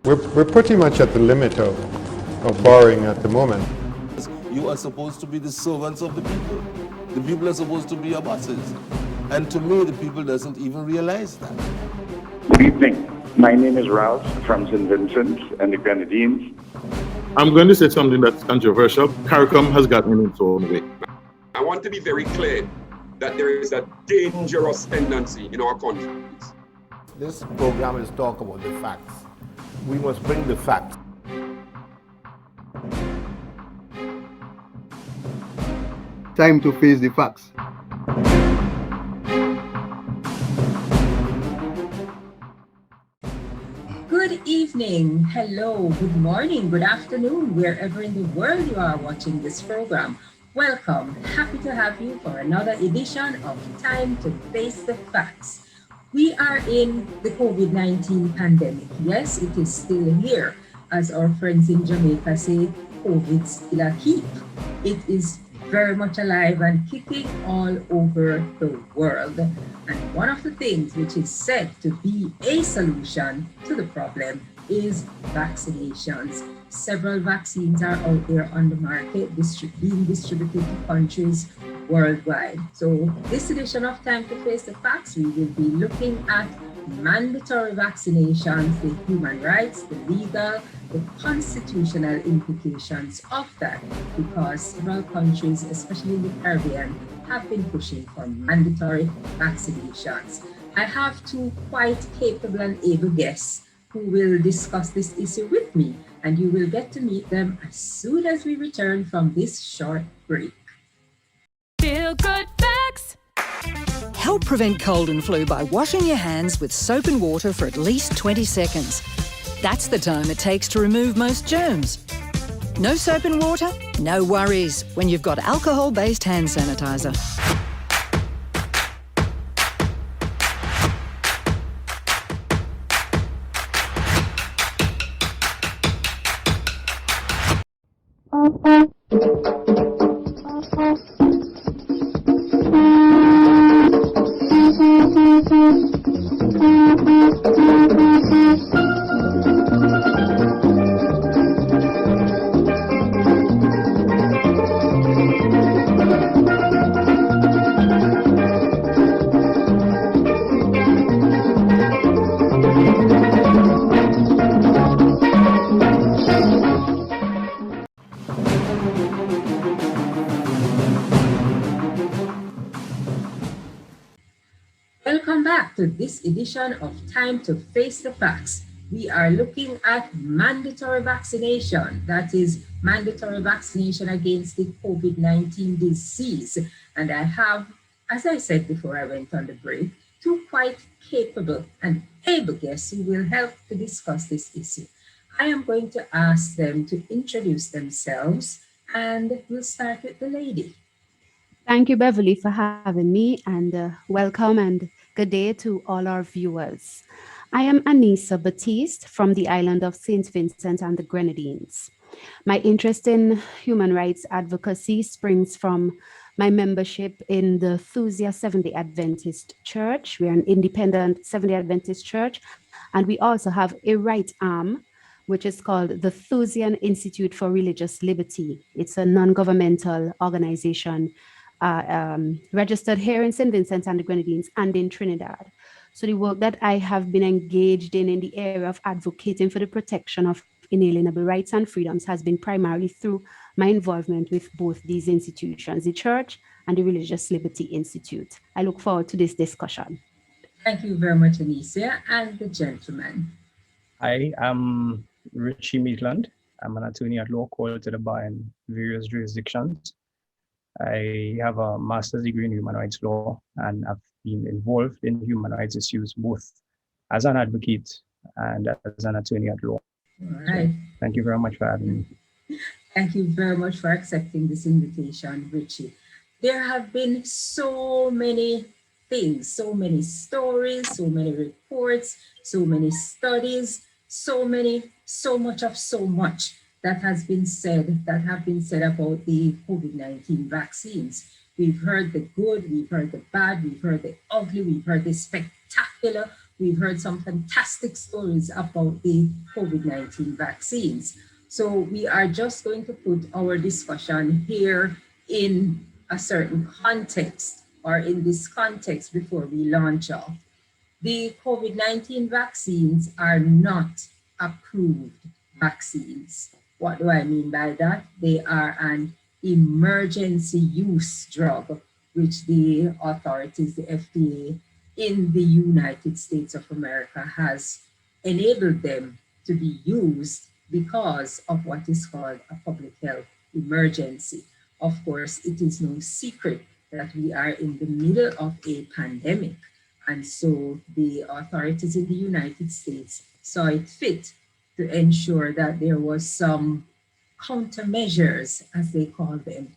We're pretty much at the limit of borrowing at the moment. You are supposed to be the servants of the people. The people are supposed to be your bosses. And to me, the people doesn't even realize that. Good evening. My name is Ralph from St. Vincent and the Grenadines. I'm going to say something that's controversial. CARICOM has gotten in its own way. I want to be very clear that there is a dangerous tendency in our countries. This program is talk about the facts. We must bring the facts. Time to face the facts. Good evening, hello, good morning, good afternoon, wherever in the world you are watching this program. Welcome, happy to have you for another edition of Time to Face the Facts. We are in the COVID-19 pandemic. Yes, it is still here. As our friends in Jamaica say, COVID still a keep. It is very much alive and kicking all over the world. And one of the things which is said to be a solution to the problem is vaccinations. Several vaccines are out there on the market being distributed to countries worldwide. So this edition of Time to Face the Facts, we will be looking at mandatory vaccinations, the human rights, the legal, the constitutional implications of that, because several countries, especially in the Caribbean, have been pushing for mandatory vaccinations. I have two quite capable and able guests who will discuss this issue with me, and you will get to meet them as soon as we return from this short break. Feel good facts. Help prevent cold and flu by washing your hands with soap and water for at least 20 seconds. That's the time it takes to remove most germs. No soap and water? No worries when you've got alcohol-based hand sanitizer. Welcome back to this edition of Time to Face the Facts. We are looking at mandatory vaccination, that is mandatory vaccination against the COVID-19 disease. And I have, as I said before I went on the break, two quite capable and able guests who will help to discuss this issue. I am going to ask them to introduce themselves, and we'll start with the lady. Thank you, Beverly, for having me, and welcome and good day to all our viewers. I am Anissa Batiste from the island of St. Vincent and the Grenadines. My interest in human rights advocacy springs from my membership in the Thusia Seventh-day Adventist Church. We're an independent Seventh-day Adventist church, and we also have a right arm, which is called the Thusian Institute for Religious Liberty. It's a non-governmental organization registered here in St. Vincent and the Grenadines and in Trinidad. So the work that I have been engaged in the area of advocating for the protection of inalienable rights and freedoms has been primarily through my involvement with both these institutions, the church and the Religious Liberty Institute. I look forward to this discussion. Thank you very much, Anissa, and the gentleman. I am Richie Maitland. I'm an attorney at law called to the bar in various jurisdictions. I have a master's degree in human rights law, and I've been involved in human rights issues both as an advocate and as an attorney at law. All right. So, thank you very much for having me. Thank you very much for accepting this invitation, Richie. There have been so many things, so many stories, so many reports, so many studies, so much of so much that have been said about the COVID-19 vaccines. We've heard the good, we've heard the bad, we've heard the ugly, we've heard the spectacular, we've heard some fantastic stories about the COVID-19 vaccines. So we are just going to put our discussion here in a certain context, or in this context, before we launch off. The COVID-19 vaccines are not approved vaccines. What do I mean by that? They are an emergency use drug, which the authorities, the FDA in the United States of America, has enabled them to be used because of what is called a public health emergency. Of course, it is no secret that we are in the middle of a pandemic. And so the authorities in the United States saw it fit to ensure that there was some countermeasures, as they call them.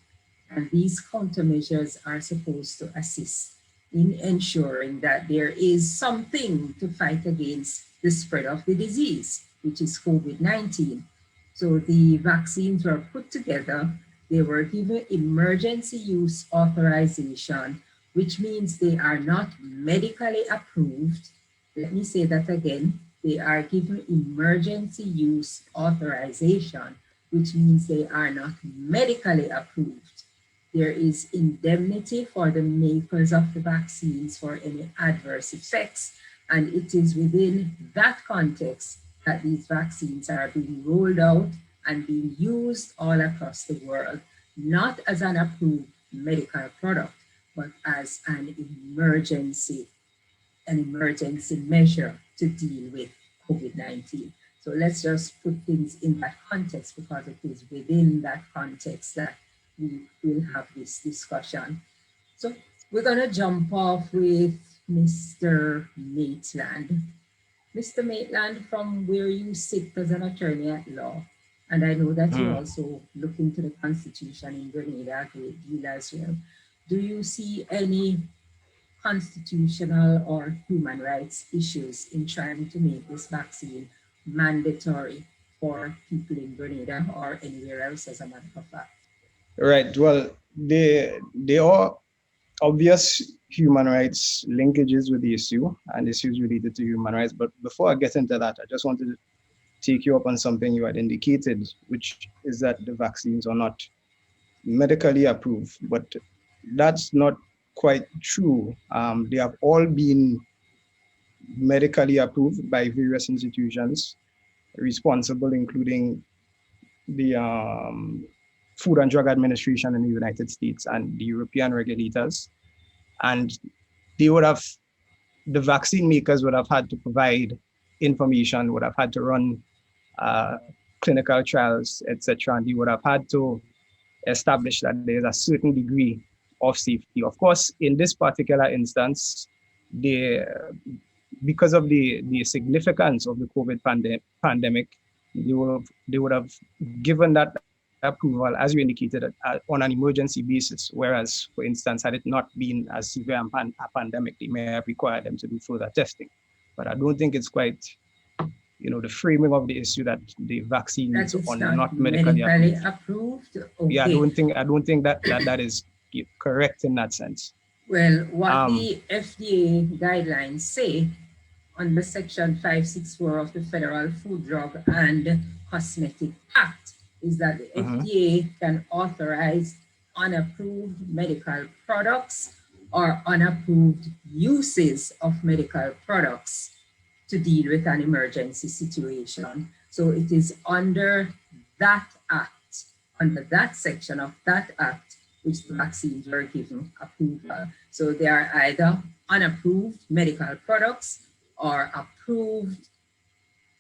And these countermeasures are supposed to assist in ensuring that there is something to fight against the spread of the disease, which is COVID-19. So the vaccines were put together, they were given emergency use authorization, which means they are not medically approved. Let me say that again. They are given emergency use authorization, which means they are not medically approved. There is indemnity for the makers of the vaccines for any adverse effects, and it is within that context that these vaccines are being rolled out and being used all across the world, not as an approved medical product, but as an emergency measure to deal with COVID-19. So let's just put things in that context, because it is within that context that we will have this discussion. So we're going to jump off with Mr. Maitland. Mr. Maitland, from where you sit as an attorney at law, and I know that you also look into the Constitution in Grenada a great deal as well, do you see any constitutional or human rights issues in trying to make this vaccine mandatory for people in Grenada or anywhere else, as a matter of fact? Right. Well, there are obvious human rights linkages with the issue and issues related to human rights. But before I get into that, I just wanted to take you up on something you had indicated, which is that the vaccines are not medically approved. But that's not quite true. They have all been medically approved by various institutions responsible, including the Food and Drug Administration in the United States and the European regulators. And they would have, the vaccine makers would have had to provide information, would have had to run clinical trials, etc. And they would have had to establish that there's a certain degree of safety. Of course, in this particular instance, because of the significance of the COVID pandemic, they would have given that approval, as you indicated, on an emergency basis. Whereas, for instance, had it not been as severe a pandemic, they may have required them to do further testing. But I don't think it's quite, the framing of the issue that the vaccines are not medically approved. Okay. Yeah, I don't think that is correct in that sense. Well, what the FDA guidelines say under Section 564 of the Federal Food, Drug, and Cosmetic Act is that the FDA can authorize unapproved medical products or unapproved uses of medical products to deal with an emergency situation. So it is under that act, under that section of that act, which the vaccines were given approval. So they are either unapproved medical products or approved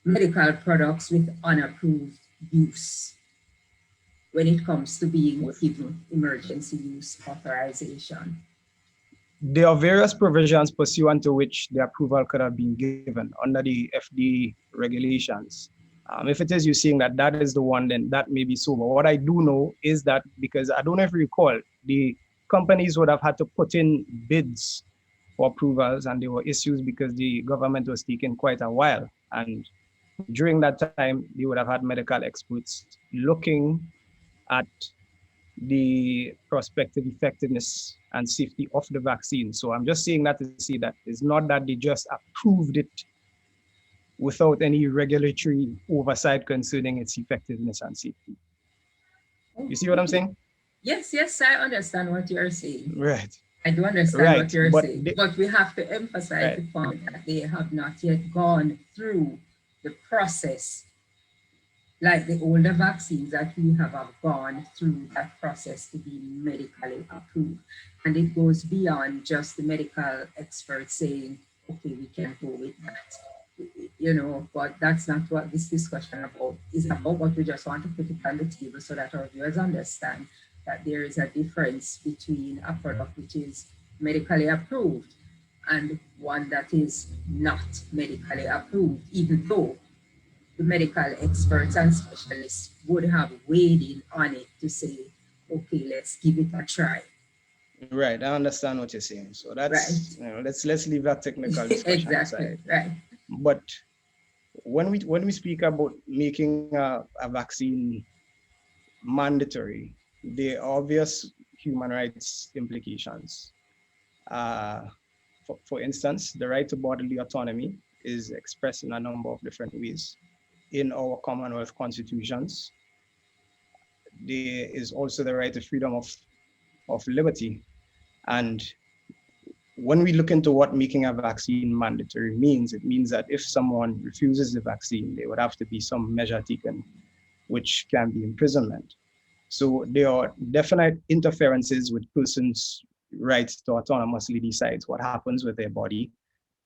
medical products with unapproved use when it comes to being given emergency use authorization. There are various provisions pursuant to which the approval could have been given under the FDA regulations. If it is you saying that is the one, then that may be so. But what I do know is that, because I don't know if you recall, the companies would have had to put in bids for approvals, and there were issues because the government was taking quite a while. And during that time, they would have had medical experts looking at the prospective effectiveness and safety of the vaccine. So I'm just saying that to say that it's not that they just approved it without any regulatory oversight concerning its effectiveness and safety. You see what I'm saying? Yes, yes, I understand what you're saying. Right. I do understand Right. what you're But saying. But we have to emphasize the point that they have not yet gone through the process like the older vaccines that we have gone through that process to be medically approved. And it goes beyond just the medical experts saying, okay, we can go with that. You know, but that's not what this discussion about is about. But we just want to put it on the table so that our viewers understand that there is a difference between a product which is medically approved and one that is not medically approved, even though the medical experts and specialists would have weighed in on it to say, okay, let's give it a try. Right, I understand what you're saying. So that's right. Let's leave that technical discussion exactly, aside. right. But when we speak about making a vaccine mandatory, the obvious human rights implications. For instance, the right to bodily autonomy is expressed in a number of different ways in our Commonwealth constitutions. There is also the right to freedom of liberty. And when we look into what making a vaccine mandatory means, it means that if someone refuses the vaccine, there would have to be some measure taken, which can be imprisonment. So there are definite interferences with persons' rights to autonomously decide what happens with their body,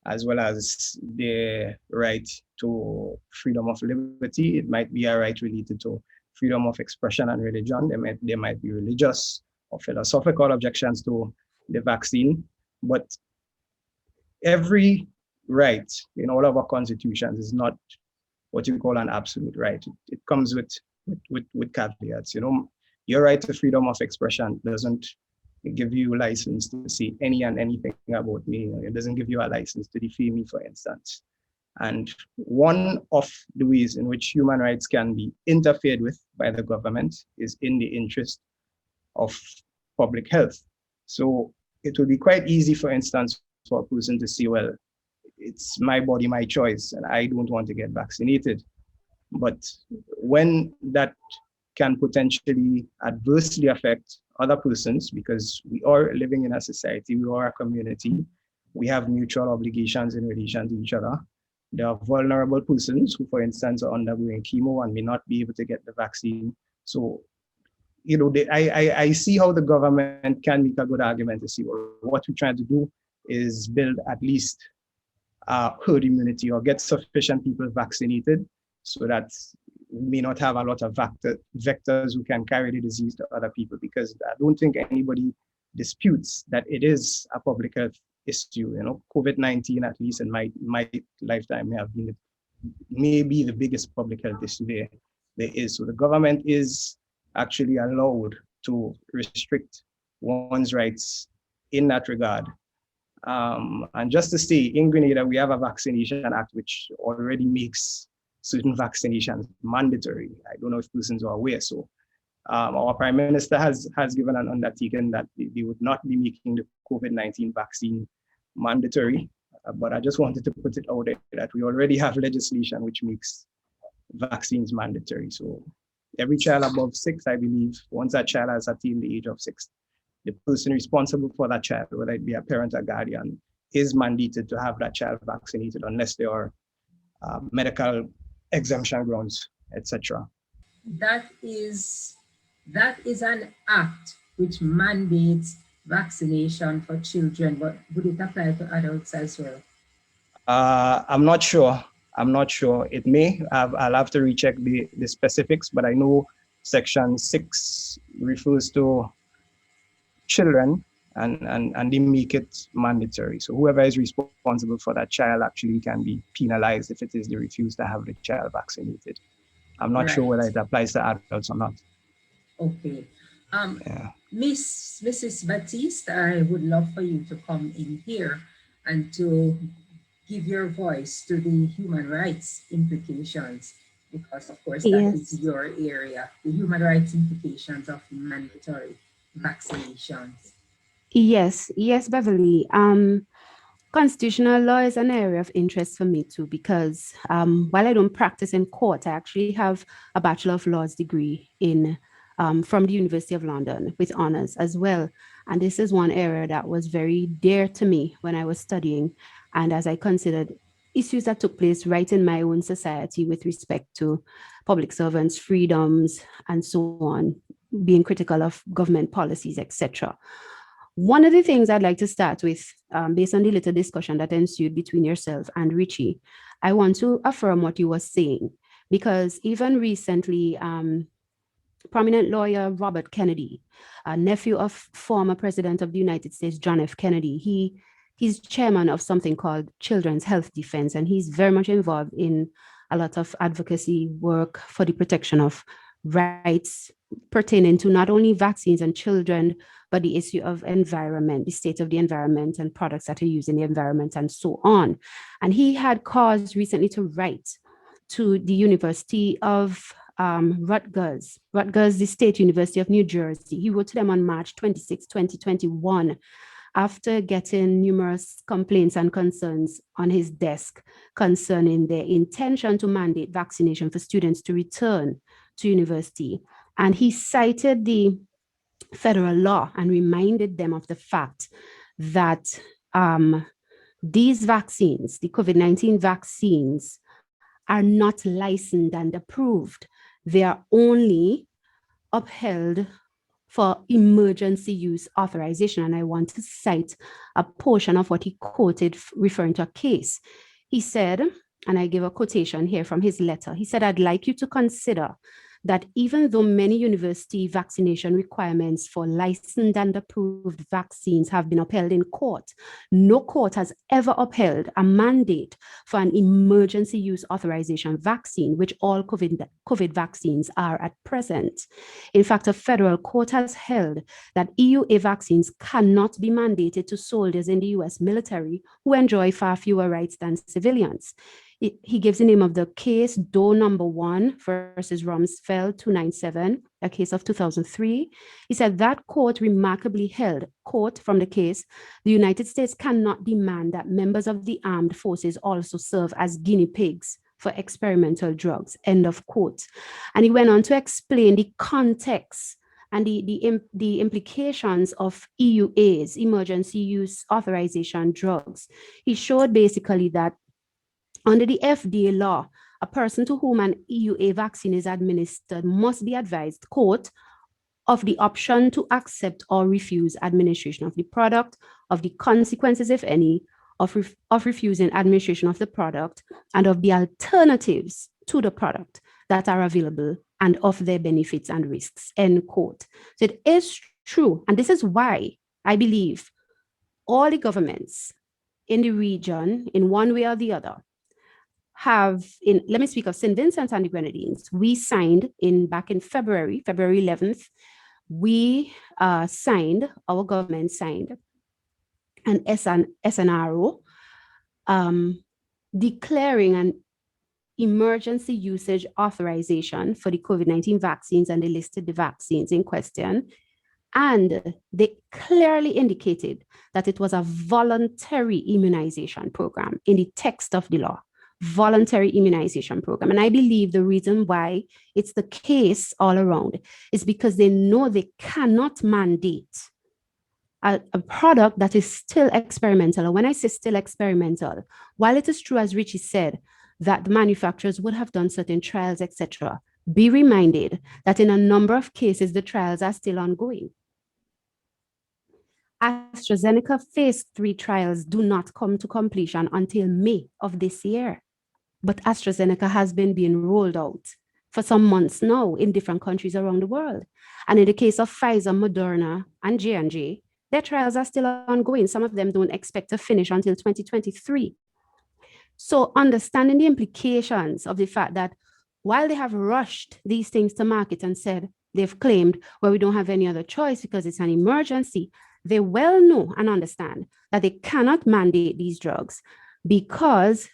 as well as their right to freedom of liberty. It might be a right related to freedom of expression and religion. There might be religious or philosophical objections to the vaccine, but every right in all of our constitutions is not what you call an absolute right. It comes with caveats. You know, your right to freedom of expression doesn't give you a license to say any and anything about me. It doesn't give you a license to defame me, for instance. And one of the ways in which human rights can be interfered with by the government is in the interest of public health. So it would be quite easy, for instance, for a person to say, well, it's my body, my choice, and I don't want to get vaccinated. But when that can potentially adversely affect other persons, because we are living in a society, we are a community, we have mutual obligations in relation to each other. There are vulnerable persons who, for instance, are undergoing chemo and may not be able to get the vaccine. So, you know, I see how the government can make a good argument to see, well, what we're trying to do is build at least herd immunity or get sufficient people vaccinated so that we may not have a lot of vectors who can carry the disease to other people, because I don't think anybody disputes that it is a public health issue. You know, COVID-19, at least in my lifetime, may have been maybe the biggest public health issue there is. So the government is actually allowed to restrict one's rights in that regard. And just to say, in Grenada, we have a vaccination act which already makes certain vaccinations mandatory. I don't know if persons are aware. So our Prime Minister has given an undertaking that they would not be making the COVID-19 vaccine mandatory. But I just wanted to put it out there that we already have legislation which makes vaccines mandatory. So every child above 6, I believe, once that child has attained the age of 6, the person responsible for that child, whether it be a parent or guardian, is mandated to have that child vaccinated unless there are medical exemption grounds, etc. That is an act which mandates vaccination for children, but would it apply to adults as well? I'm not sure. It may. I'll have to recheck the specifics, but I know Section 6 refers to children and they make it mandatory. So whoever is responsible for that child actually can be penalized if it is they refuse to have the child vaccinated. I'm not sure whether it applies to adults or not. Okay. Mrs. Baptiste, I would love for you to come in here and to give your voice to the human rights implications because of course that is Yes. your area, the human rights implications of mandatory vaccinations. Yes, Beverly. Constitutional law is an area of interest for me too, because while I don't practice in court, I actually have a Bachelor of Laws degree in from the University of London with honors as well. And this is one area that was very dear to me when I was studying, and as I considered issues that took place right in my own society with respect to public servants' freedoms and so on, being critical of government policies, etc. One of the things I'd like to start with, based on the little discussion that ensued between yourself and Richie, I want to affirm what you were saying, because even recently, prominent lawyer Robert Kennedy, a nephew of former President of the United States, John F. Kennedy, he's chairman of something called Children's Health Defense, and he's very much involved in a lot of advocacy work for the protection of rights pertaining to not only vaccines and children, but the issue of environment, the state of the environment and products that are used in the environment and so on. And he had cause recently to write to the University of Rutgers, the State University of New Jersey. He wrote to them on March 26, 2021, after getting numerous complaints and concerns on his desk concerning their intention to mandate vaccination for students to return to university. And he cited the federal law and reminded them of the fact that these vaccines, the COVID-19 vaccines, are not licensed and approved. They are only upheld for emergency use authorization. And I want to cite a portion of what he quoted referring to a case. He said, and I give a quotation here from his letter, he said, "I'd like you to consider that even though many university vaccination requirements for licensed and approved vaccines have been upheld in court, no court has ever upheld a mandate for an emergency use authorization vaccine, which all COVID vaccines are at present. In fact, a federal court has held that EUA vaccines cannot be mandated to soldiers in the US military who enjoy far fewer rights than civilians." He gives the name of the case, Doe number 1 versus Rumsfeld 297, a case of 2003. He said that court remarkably held, quote from the case, "The United States cannot demand that members of the armed forces also serve as guinea pigs for experimental drugs," end of quote. And he went on to explain the context and the implications of EUAs, emergency use authorization drugs. He showed basically that under the FDA law, a person to whom an EUA vaccine is administered must be advised, quote, "of the option to accept or refuse administration of the product, of the consequences, if any, of refusing administration of the product, and of the alternatives to the product that are available, and of their benefits and risks," end quote. So it is true, and this is why I believe all the governments in the region, in one way or the other, let me speak of St. Vincent and the Grenadines. We signed back in February 11th, our government signed an SNRO declaring an emergency usage authorization for the COVID-19 vaccines, and they listed the vaccines in question. And they clearly indicated that it was a voluntary immunization program in the text of the law. Voluntary immunization program. And I believe the reason why it's the case all around is because they know they cannot mandate a product that is still experimental. And when I say still experimental, while it is true, as Richie said, that the manufacturers would have done certain trials, etc., be reminded that in a number of cases, the trials are still ongoing. AstraZeneca phase 3 trials do not come to completion until May of this year. But AstraZeneca has been being rolled out for some months now in different countries around the world. And in the case of Pfizer, Moderna, and J&J, their trials are still ongoing. Some of them don't expect to finish until 2023. So understanding the implications of the fact that while they have rushed these things to market and said, they've claimed, well, we don't have any other choice because it's an emergency, they well know and understand that they cannot mandate these drugs because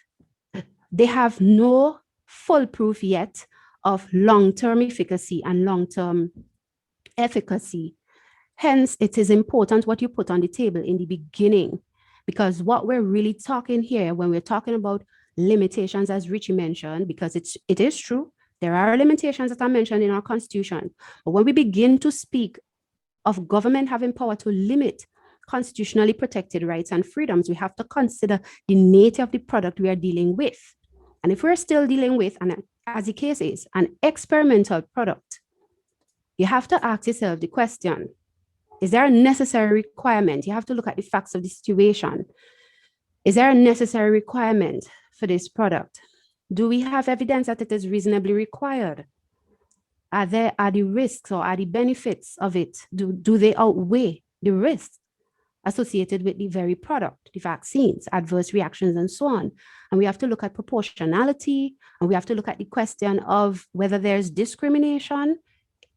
they have no full proof yet of long-term efficacy and long-term efficacy. Hence, it is important what you put on the table in the beginning, because what we're really talking here, when we're talking about limitations, as Richie mentioned, because it is true, there are limitations that are mentioned in our Constitution. But when we begin to speak of government having power to limit constitutionally protected rights and freedoms, we have to consider the nature of the product we are dealing with. And if we're still dealing with, and as the case is, an experimental product, you have to ask yourself the question, is there a necessary requirement? You have to look at the facts of the situation. Is there a necessary requirement for this product? Do we have evidence that it is reasonably required? Are the risks or are the benefits of it? Do they outweigh the risks associated with the very product, the vaccines, adverse reactions, and so on? And we have to look at proportionality, and we have to look at the question of whether there's discrimination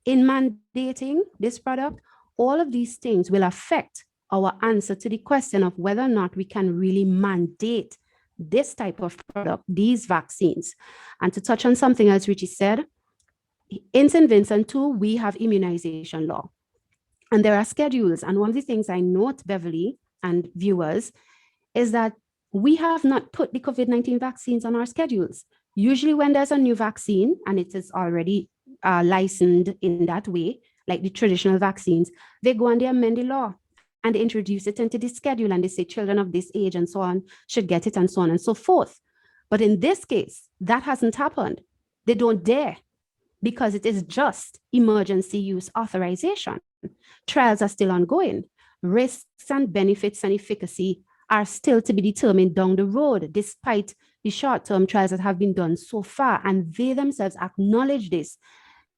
in mandating this product. All of these things will affect our answer to the question of whether or not we can really mandate this type of product, these vaccines. And to touch on something else Richie said, in St. Vincent too, we have immunization law. And there are schedules. And one of the things I note, Beverly and viewers, is that we have not put the COVID-19 vaccines on our schedules. Usually when there's a new vaccine and it is already licensed in that way, like the traditional vaccines, they go and they amend the law and they introduce it into the schedule and they say children of this age and so on should get it and so on and so forth. But in this case, that hasn't happened. They don't dare, because it is just emergency use authorization. Trials are still ongoing. Risks and benefits and efficacy are still to be determined down the road, despite the short-term trials that have been done so far, and they themselves acknowledge this.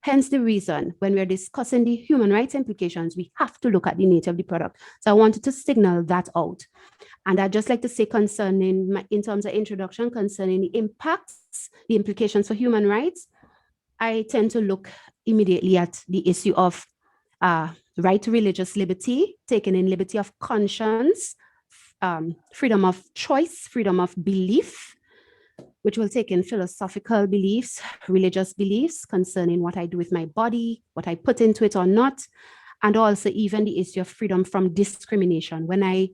Hence the reason when we're discussing the human rights implications, we have to look at the nature of the product. So I wanted to signal that out. And I'd just like to say concerning, in terms of introduction, concerning the impacts, the implications for human rights, I tend to look immediately at the issue of right to religious liberty, taking in liberty of conscience, freedom of choice, freedom of belief, which will take in philosophical beliefs, religious beliefs concerning what I do with my body, what I put into it or not, and also even the issue of freedom from discrimination. When I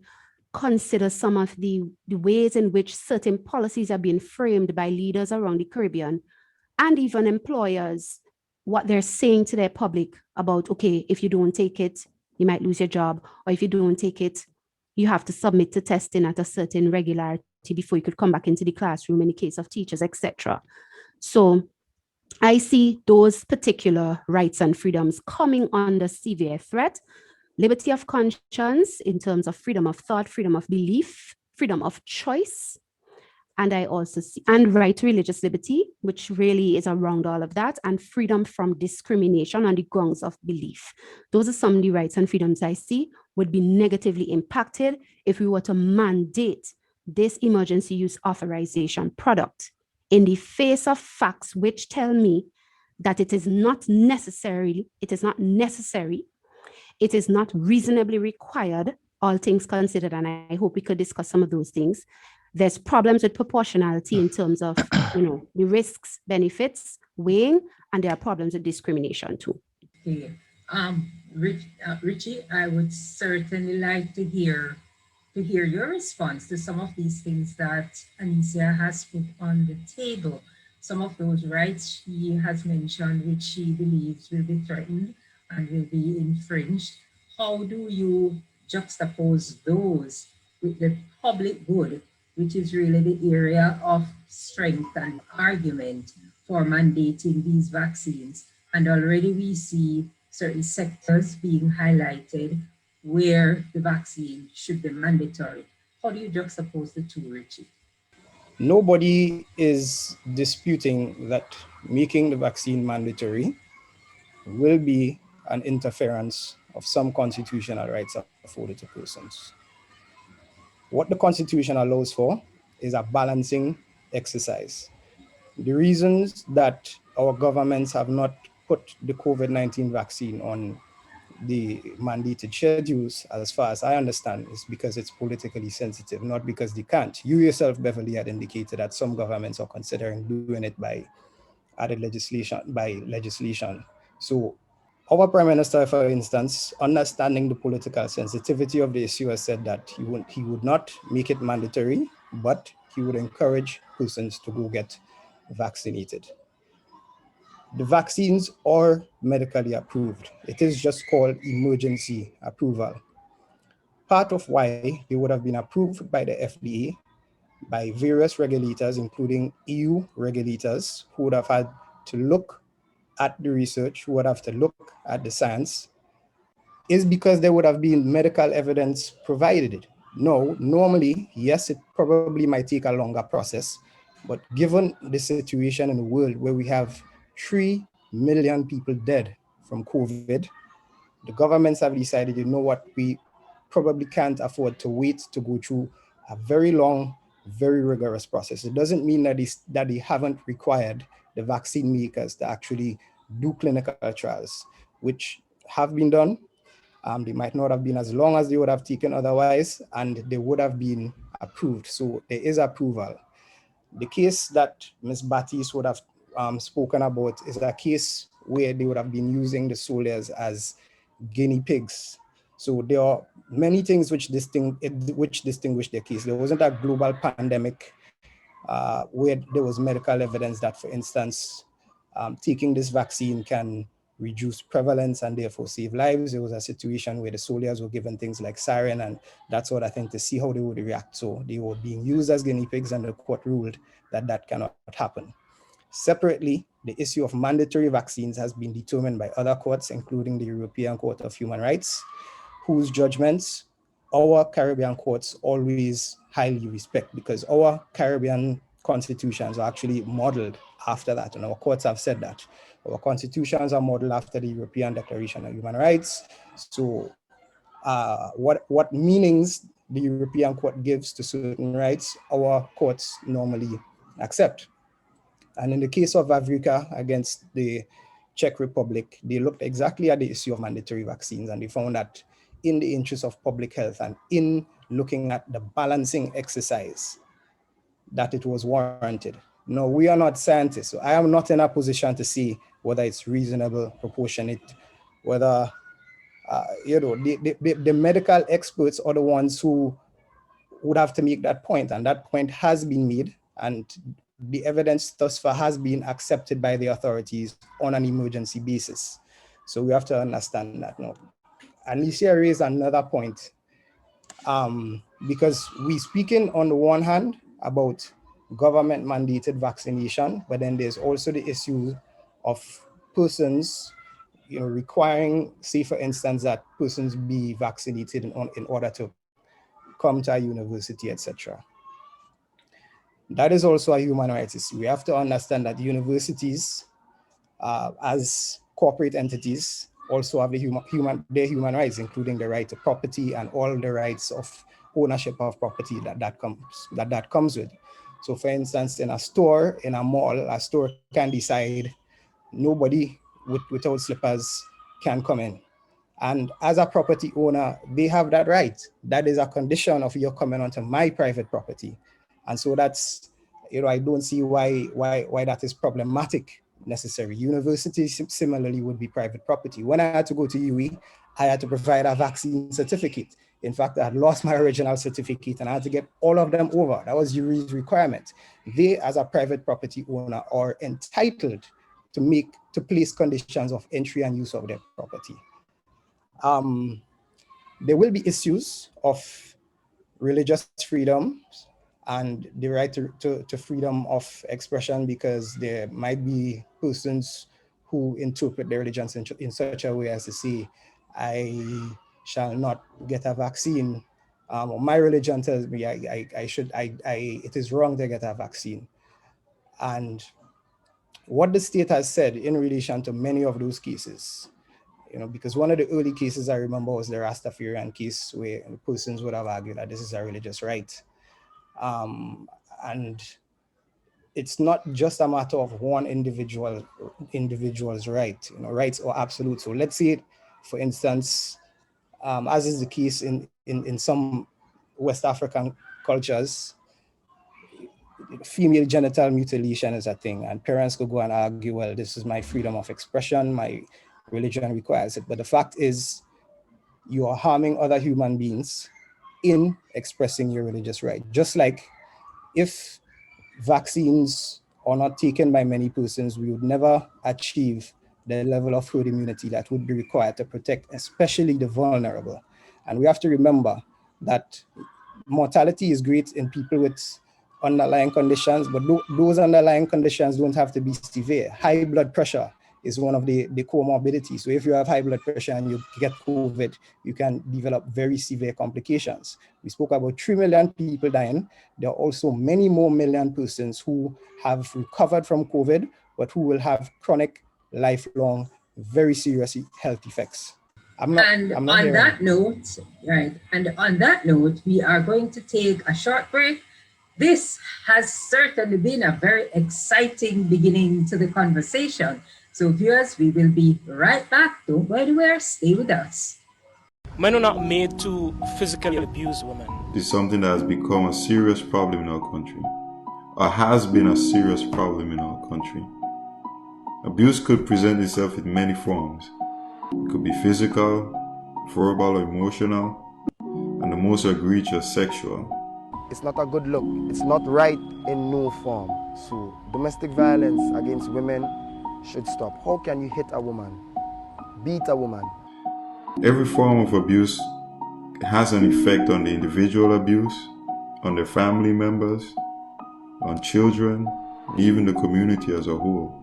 consider some of the ways in which certain policies are being framed by leaders around the Caribbean, and even employers, what they're saying to their public about, okay, if you don't take it, you might lose your job, or if you don't take it, you have to submit to testing at a certain regularity before you could come back into the classroom in the case of teachers, etc. So I see those particular rights and freedoms coming under severe threat. Liberty of conscience in terms of freedom of thought, freedom of belief, freedom of choice. And I also see, and right to religious liberty, which really is around all of that, and freedom from discrimination on the grounds of belief. Those are some of the rights and freedoms I see would be negatively impacted if we were to mandate this emergency use authorization product in the face of facts which tell me that it is not necessary, it is not reasonably required, all things considered, and I hope we could discuss some of those things. There's problems with proportionality in terms of, the risks, benefits, weighing, and there are problems with discrimination too. Okay. Richie, I would certainly like to hear your response to some of these things that Anicia has put on the table. Some of those rights she has mentioned, which she believes will be threatened and will be infringed. How do you juxtapose those with the public good, which is really the area of strength and argument for mandating these vaccines? And already we see certain sectors being highlighted where the vaccine should be mandatory. How do you juxtapose the two, Richie? Nobody is disputing that making the vaccine mandatory will be an interference of some constitutional rights afforded to persons. What the Constitution allows for is a balancing exercise. The reasons that our governments have not put the COVID-19 vaccine on the mandated schedules, as far as I understand, is because it's politically sensitive, not because they can't. You yourself, Beverly, had indicated that some governments are considering doing it by added legislation by legislation. So our Prime Minister, for instance, understanding the political sensitivity of the issue, has said that he would not make it mandatory, but he would encourage persons to go get vaccinated. The vaccines are medically approved. It is just called emergency approval. Part of why they would have been approved by the FDA, by various regulators, including EU regulators, who would have had to look at the research, who would have to look at the science, is because there would have been medical evidence provided. No, normally, yes, it probably might take a longer process, but given the situation in the world where we have 3 million people dead from COVID, the governments have decided, you know what, we probably can't afford to wait to go through a very long, very rigorous process. It doesn't mean that they haven't required the vaccine makers to actually do clinical trials, which have been done. They might not have been as long as they would have taken otherwise, and they would have been approved. So there is approval. The case that Ms. Batiste would have spoken about is a case where they would have been using the soldiers as guinea pigs. So there are many things which distinguish their case. There wasn't a global pandemic where there was medical evidence that, for instance, taking this vaccine can reduce prevalence and therefore save lives. There was a situation where the soldiers were given things like sarin and that sort of thing to see how they would react. So they were being used as guinea pigs, and the court ruled that that cannot happen. Separately, the issue of mandatory vaccines has been determined by other courts, including the European Court of Human Rights, whose judgments our Caribbean courts always highly respect, because our Caribbean constitutions are actually modeled after that, and our courts have said that. Our constitutions are modeled after the European Declaration of Human Rights. So what meanings the European court gives to certain rights, our courts normally accept. And in the case of Vavrica against the Czech Republic, they looked exactly at the issue of mandatory vaccines, and they found that in the interest of public health and in looking at the balancing exercise, that it was warranted. No, we are not scientists, so I am not in a position to see whether it's reasonable, proportionate, whether, the medical experts are the ones who would have to make that point, and that point has been made, and the evidence thus far has been accepted by the authorities on an emergency basis. So we have to understand that now. Alicia raised another point, because we speaking on the one hand about government mandated vaccination, but then there's also the issue of persons, requiring, say for instance, that persons be vaccinated in order to come to a university, etc. That is also a human rights issue. We have to understand that universities, as corporate entities, also have their human rights, including the right to property and all the rights of ownership of property that comes with. So, for instance, in a store, in a mall, a store can decide nobody without slippers can come in. And as a property owner, they have that right. That is a condition of your coming onto my private property. And so that's, I don't see why that is problematic necessarily. Universities similarly would be private property. When I had to go to UE, I had to provide a vaccine certificate. In fact, I had lost my original certificate and I had to get all of them over. That was URI's requirement. They, as a private property owner, are entitled to place conditions of entry and use of their property. There will be issues of religious freedom and the right to freedom of expression, because there might be persons who interpret their religions in such a way as to say, I shall not get a vaccine. My religion tells me it is wrong to get a vaccine. And what the state has said in relation to many of those cases, because one of the early cases I remember was the Rastafarian case, where persons would have argued that this is a religious right. And it's not just a matter of one individual's right, rights or absolute. So let's say, for instance, as is the case in some West African cultures, female genital mutilation is a thing, and parents could go and argue, well, this is my freedom of expression, my religion requires it. But the fact is, you are harming other human beings in expressing your religious right. Just like if vaccines are not taken by many persons, we would never achieve the level of herd immunity that would be required to protect especially the vulnerable. And we have to remember that mortality is great in people with underlying conditions, but those underlying conditions don't have to be severe. High blood pressure is one of the comorbidities. So if you have high blood pressure and you get COVID, you can develop very severe complications. We spoke about 3 million people dying. There are also many more million persons who have recovered from COVID, but who will have chronic, lifelong, very serious health effects. On that note, we are going to take a short break. This has certainly been a very exciting beginning to the conversation. So viewers, we will be right back. Don't go anywhere, stay with us. Men are not made to physically abuse women. This is something that has become a serious problem in our country, or has been a serious problem in our country. Abuse could present itself in many forms. It could be physical, verbal or emotional, and the most egregious, sexual. It's not a good look. It's not right in no form. So domestic violence against women should stop. How can you hit a woman, beat a woman? Every form of abuse has an effect on the individual abuse, on their family members, on children, even the community as a whole.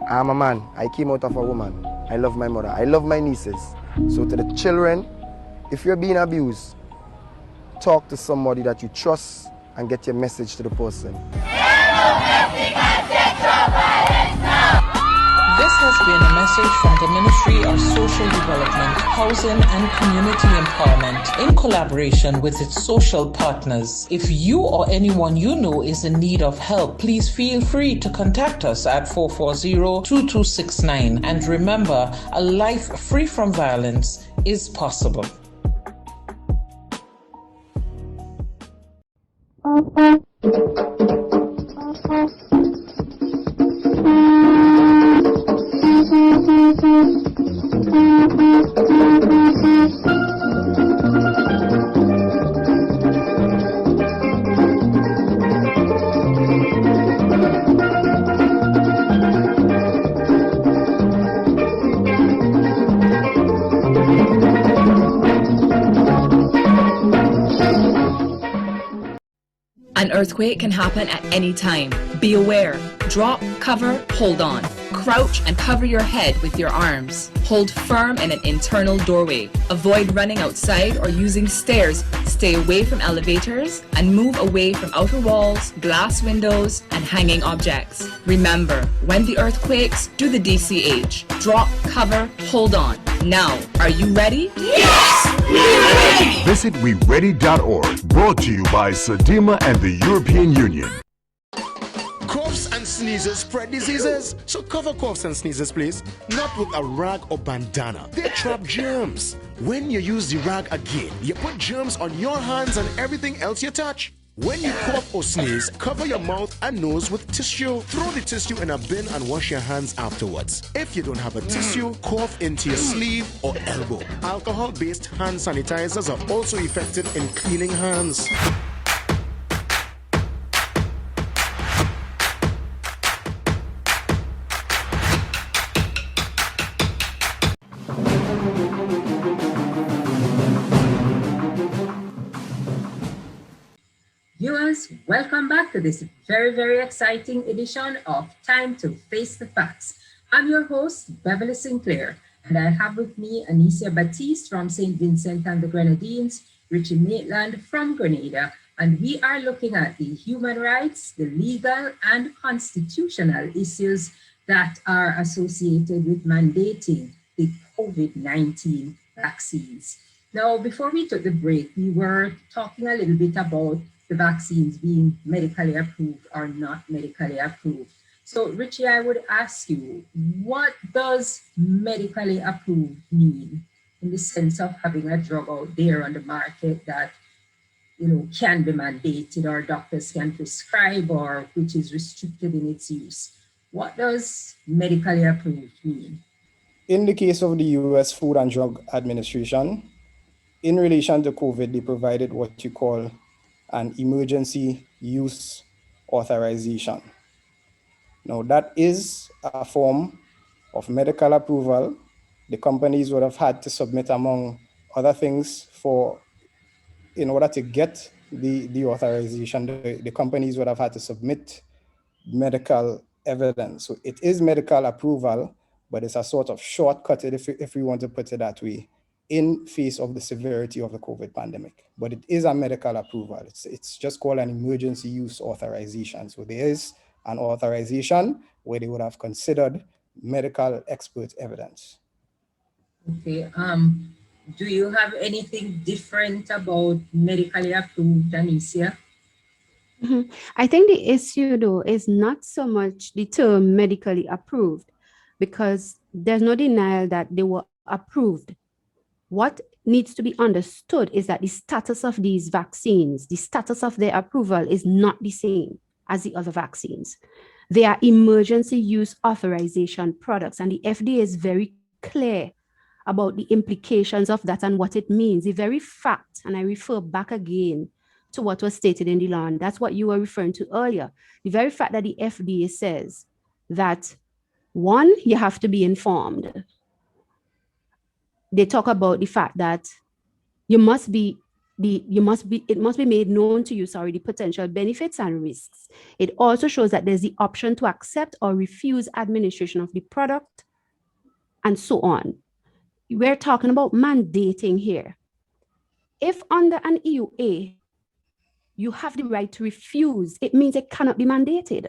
I'm a man. I came out of a woman. I love my mother. I love my nieces. So to the children, if you're being abused, talk to somebody that you trust and get your message to the person. This has been a message from the Ministry of Social Development, Housing and Community Empowerment in collaboration with its social partners. If you or anyone you know is in need of help, please feel free to contact us at 440-2269. And remember, a life free from violence is possible. An earthquake can happen at any time. Be aware. Drop, cover, hold on. Crouch and cover your head with your arms. Hold firm in an internal doorway. Avoid running outside or using stairs. Stay away from elevators and move away from outer walls, glass windows, and hanging objects. Remember, when the earth quakes, do the DCH. Drop, cover, hold on. Now, are you ready? Yes! We're ready! Visit weready.org, brought to you by Sedema and the European Union. Coughs and sneezes spread diseases, so cover coughs and sneezes, please. Not with a rag or bandana. They trap germs. When you use the rag again, you put germs on your hands and everything else you touch. When you cough or sneeze, cover your mouth and nose with tissue. Throw the tissue in a bin and wash your hands afterwards. If you don't have a tissue, cough into your sleeve or elbow. Alcohol-based hand sanitizers are also effective in cleaning hands. Viewers, welcome back to this very, very exciting edition of Time to Face the Facts. I'm your host, Beverly Sinclair, and I have with me Anicia Batiste from St. Vincent and the Grenadines, Richie Maitland from Grenada, and we are looking at the human rights, the legal and constitutional issues that are associated with mandating the COVID-19 vaccines. Now, before we took the break, we were talking a little bit about the vaccines being medically approved or not medically approved. So, Richie, I would ask you, what does medically approved mean in the sense of having a drug out there on the market that can be mandated or doctors can prescribe or which is restricted in its use. What does medically approved mean? In the case of the US Food and Drug Administration, in relation to COVID, they provided what you call an emergency use authorization. Now, that is a form of medical approval. The companies would have had to submit, among other things, in order to get the authorization, the companies would have had to submit medical evidence. So it is medical approval, but it's a sort of shortcut, if we want to put it that way, in face of the severity of the COVID pandemic. But it is a medical approval. It's just called an emergency use authorization. So there is an authorization where they would have considered medical expert evidence. Okay. Do you have anything different about medically approved, Anicia? I think the issue, though, is not so much the term medically approved, because there's no denial that they were approved. What needs to be understood is that the status of these vaccines, the status of their approval is not the same as the other vaccines. They are emergency use authorization products, and the FDA is very clear about the implications of that and what it means. The very fact, and I refer back again to what was stated in the law, and that's what you were referring to earlier. The very fact that the FDA says that, one, you have to be informed. They talk about the fact that it must be made known to you, the potential benefits and risks. It also shows that there's the option to accept or refuse administration of the product, and so on. We're talking about mandating here. If under an EUA, you have the right to refuse, it means it cannot be mandated.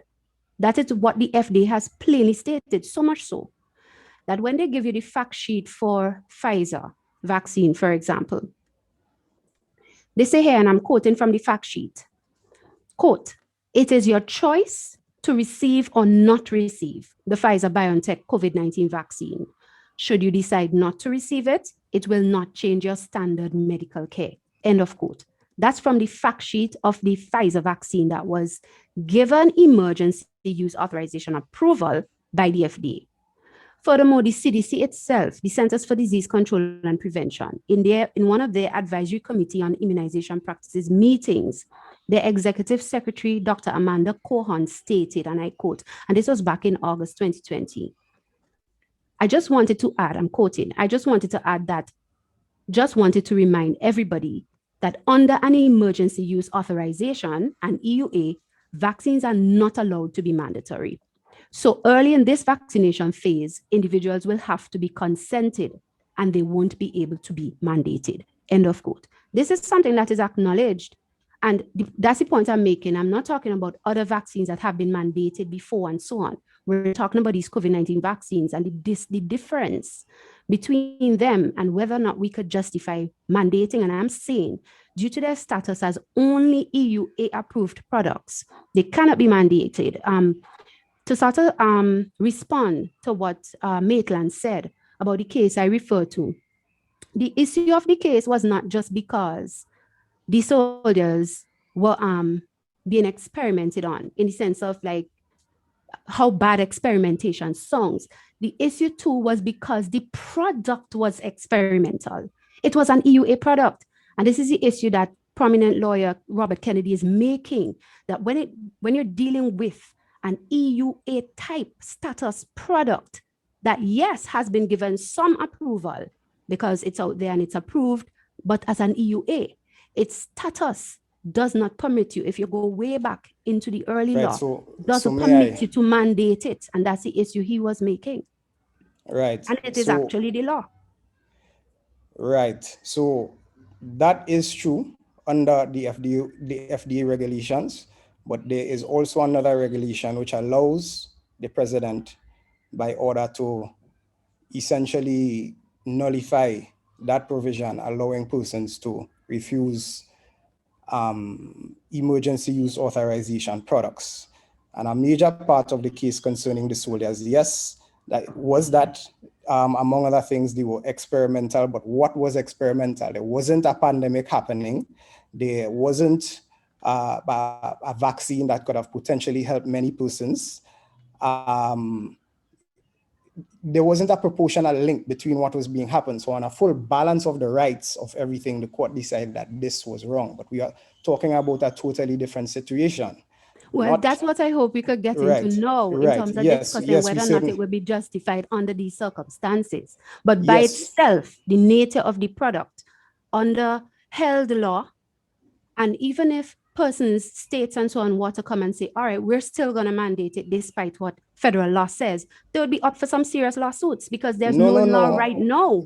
That is what the FDA has plainly stated, so much so that when they give you the fact sheet for Pfizer vaccine, for example, they say here, and I'm quoting from the fact sheet, quote, "It is your choice to receive or not receive the Pfizer-BioNTech COVID-19 vaccine. Should you decide not to receive it, it will not change your standard medical care." End of quote. That's from the fact sheet of the Pfizer vaccine that was given emergency use authorization approval by the FDA. Furthermore, the CDC itself, the Centers for Disease Control and Prevention, in one of their advisory committee on immunization practices meetings, their executive secretary, Dr. Amanda Cohen, stated, and I quote, and this was back in August 2020, I just wanted to add, I'm quoting, "I just wanted to remind everybody that under an emergency use authorization, an EUA, vaccines are not allowed to be mandatory. So early in this vaccination phase, individuals will have to be consented and they won't be able to be mandated." End of quote. This is something that is acknowledged. And that's the point I'm making. I'm not talking about other vaccines that have been mandated before and so on. We're talking about these COVID-19 vaccines and the difference between them and whether or not we could justify mandating. And I'm saying, due to their status as only EUA approved products, they cannot be mandated. To sort of respond to what Maitland said about the case I referred to, the issue of the case was not just because the soldiers were being experimented on, in the sense of like how bad experimentation sounds. The issue too was because the product was experimental. It was an EUA product. And this is the issue that prominent lawyer Robert Kennedy is making, that when you're dealing with an EUA type status product that, yes, has been given some approval because it's out there and it's approved, but as an EUA, its status does not permit you, if you go way back into the early law, doesn't permit you to mandate it. And that's the issue he was making. Right. And it is actually the law. Right. So that is true under the FDA regulations, but there is also another regulation which allows the president by order to essentially nullify that provision, allowing persons to refuse emergency use authorization products. And a major part of the case concerning the soldiers, yes, that among other things, they were experimental, but what was experimental? There wasn't a pandemic happening. there wasn't a vaccine that could have potentially helped many persons. There wasn't a proportional link between what was being happened. So on a full balance of the rights of everything, the court decided that this was wrong. But we are talking about a totally different situation. Well, that's what I hope we could get into now in terms of discussing whether or not it would be justified under these circumstances. But by itself, the nature of the product under held law, and even if persons, states, and so on want to come and say, all right, we're still going to mandate it despite what federal law says, they would be up for some serious lawsuits because there's no law right now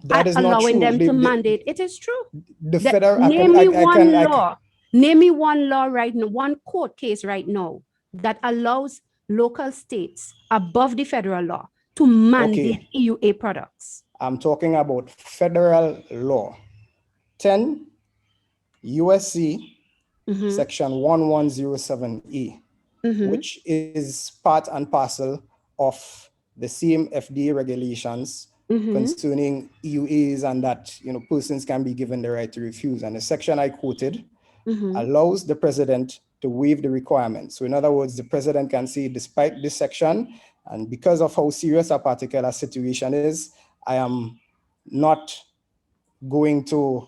that is allowing not them true. to mandate. It is true. The federal, name me one law right now, one court case right now that allows local states above the federal law to mandate EUA products. I'm talking about federal law. 10 USC section 1107E, which is part and parcel of the same FDA regulations concerning EUAs, and that persons can be given the right to refuse. And the section I quoted allows the president to waive the requirements. So in other words, the president can say, despite this section, and because of how serious a particular situation is, I am not going to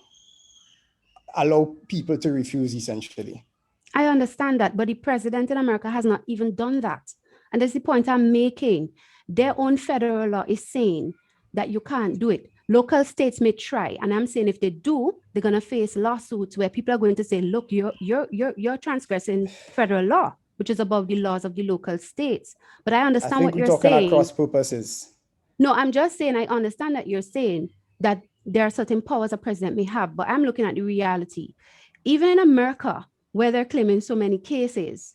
allow people to refuse, essentially. I understand that, but the president in America has not even done that. And that's the point I'm making. Their own federal law is saying that you can't do it. Local states may try, and I'm saying if they do, they're going to face lawsuits where people are going to say, look, you're transgressing federal law, which is above the laws of the local states. But I understand what you're saying. I think we're talking across purposes. No, I'm just saying I understand that you're saying that there are certain powers a president may have, but I'm looking at the reality. Even in America, where they're claiming so many cases,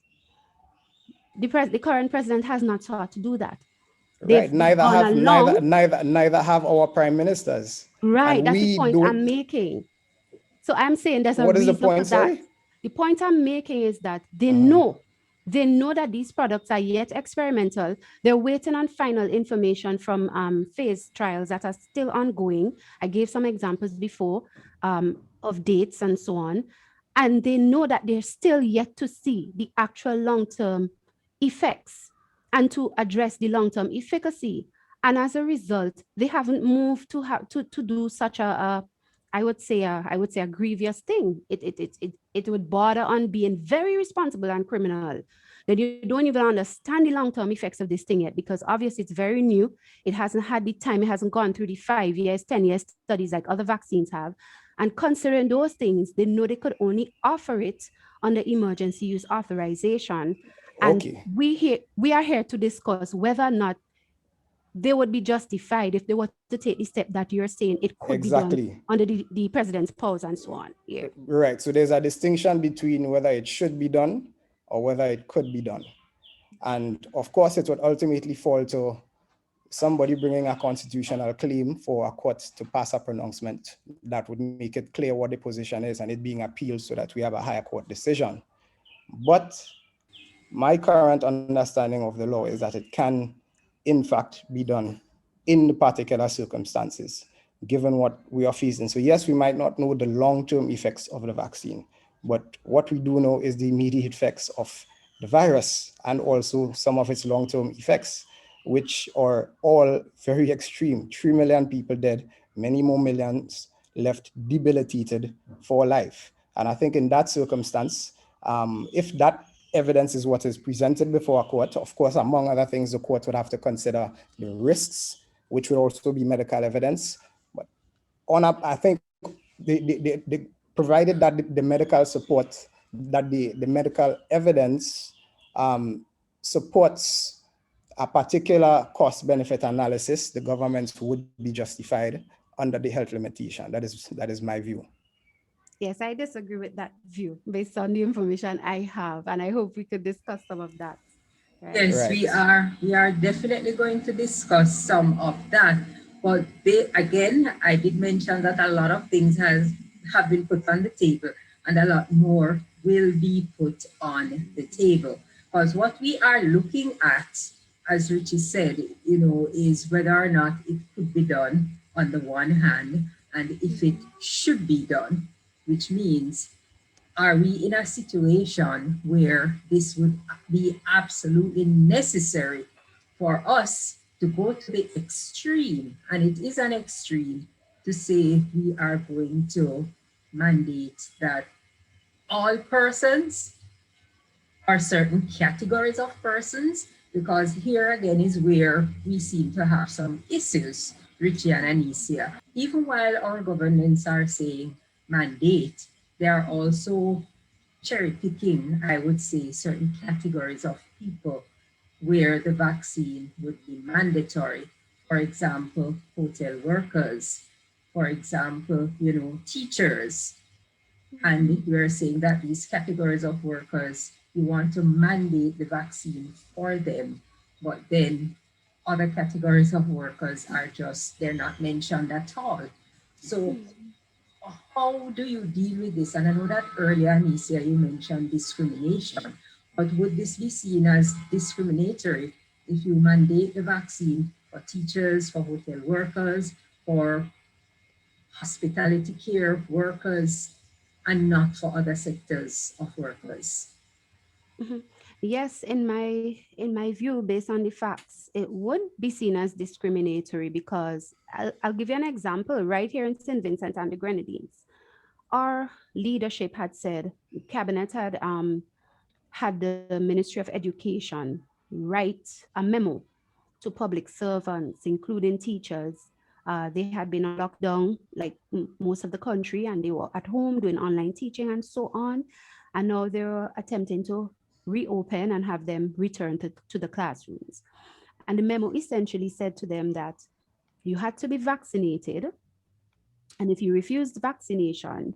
the current president has not sought to do that. Right. Neither have our prime ministers. Right. That's the point I'm making. So I'm saying there's a reason for that. The point I'm making is that they know that these products are yet experimental. They're waiting on final information from phase trials that are still ongoing. I gave some examples before of dates and so on. And they know that they're still yet to see the actual long-term effects and to address the long-term efficacy. And as a result, they haven't moved to do such a grievous thing. It would border on being very responsible and criminal. That you don't even understand the long-term effects of this thing yet, because obviously it's very new. It hasn't had the time. It hasn't gone through the 5 years, 10 years studies like other vaccines have. And considering those things, they know they could only offer it under emergency use authorization. And we are here to discuss whether or not they would be justified if they were to take the step that you're saying it could be done under the president's powers and so on. Yeah. Right. So there's a distinction between whether it should be done or whether it could be done. And of course, it would ultimately fall to somebody bringing a constitutional claim for a court to pass a pronouncement that would make it clear what the position is and it being appealed so that we have a higher court decision. But my current understanding of the law is that it can, in fact, be done in the particular circumstances, given what we are facing. So yes, we might not know the long-term effects of the vaccine, but what we do know is the immediate effects of the virus and also some of its long-term effects, which are all very extreme. 3 million people dead, many more millions left debilitated for life. And I think in that circumstance, if that evidence is what is presented before a court, of course, among other things, the court would have to consider the risks, which would also be medical evidence. But I think they provided that the medical support, that the medical evidence supports a particular cost-benefit analysis, the government would be justified under the health limitation. That is my view. Yes, I disagree with that view based on the information I have, and I hope we could discuss some of that. Right? Yes, we are definitely going to discuss some of that. But again, I did mention that a lot of things have been put on the table, and a lot more will be put on the table. Because what we are looking at, as Richie said, is whether or not it could be done on the one hand, and if it should be done which means, are we in a situation where this would be absolutely necessary for us to go to the extreme, and it is an extreme, to say we are going to mandate that all persons or certain categories of persons? Because here again is where we seem to have some issues, Richie and Anicia. Even while our governments are saying mandate, they are also cherry picking, I would say, certain categories of people where the vaccine would be mandatory. For example, hotel workers, for example, teachers. And we're saying that these categories of workers, you want to mandate the vaccine for them, but then other categories of workers are just, they're not mentioned at all. So how do you deal with this? And I know that earlier, Anicia, you mentioned discrimination, but would this be seen as discriminatory if you mandate the vaccine for teachers, for hotel workers, for hospitality care workers, and not for other sectors of workers? Yes, in my view, based on the facts, it would be seen as discriminatory because I'll give you an example right here in St. Vincent and the Grenadines. Our leadership had said, cabinet had the Ministry of Education write a memo to public servants, including teachers. They had been on lockdown, like most of the country, and they were at home doing online teaching and so on. And now they're attempting to reopen and have them return to the classrooms. And the memo essentially said to them that you had to be vaccinated. And if you refused vaccination,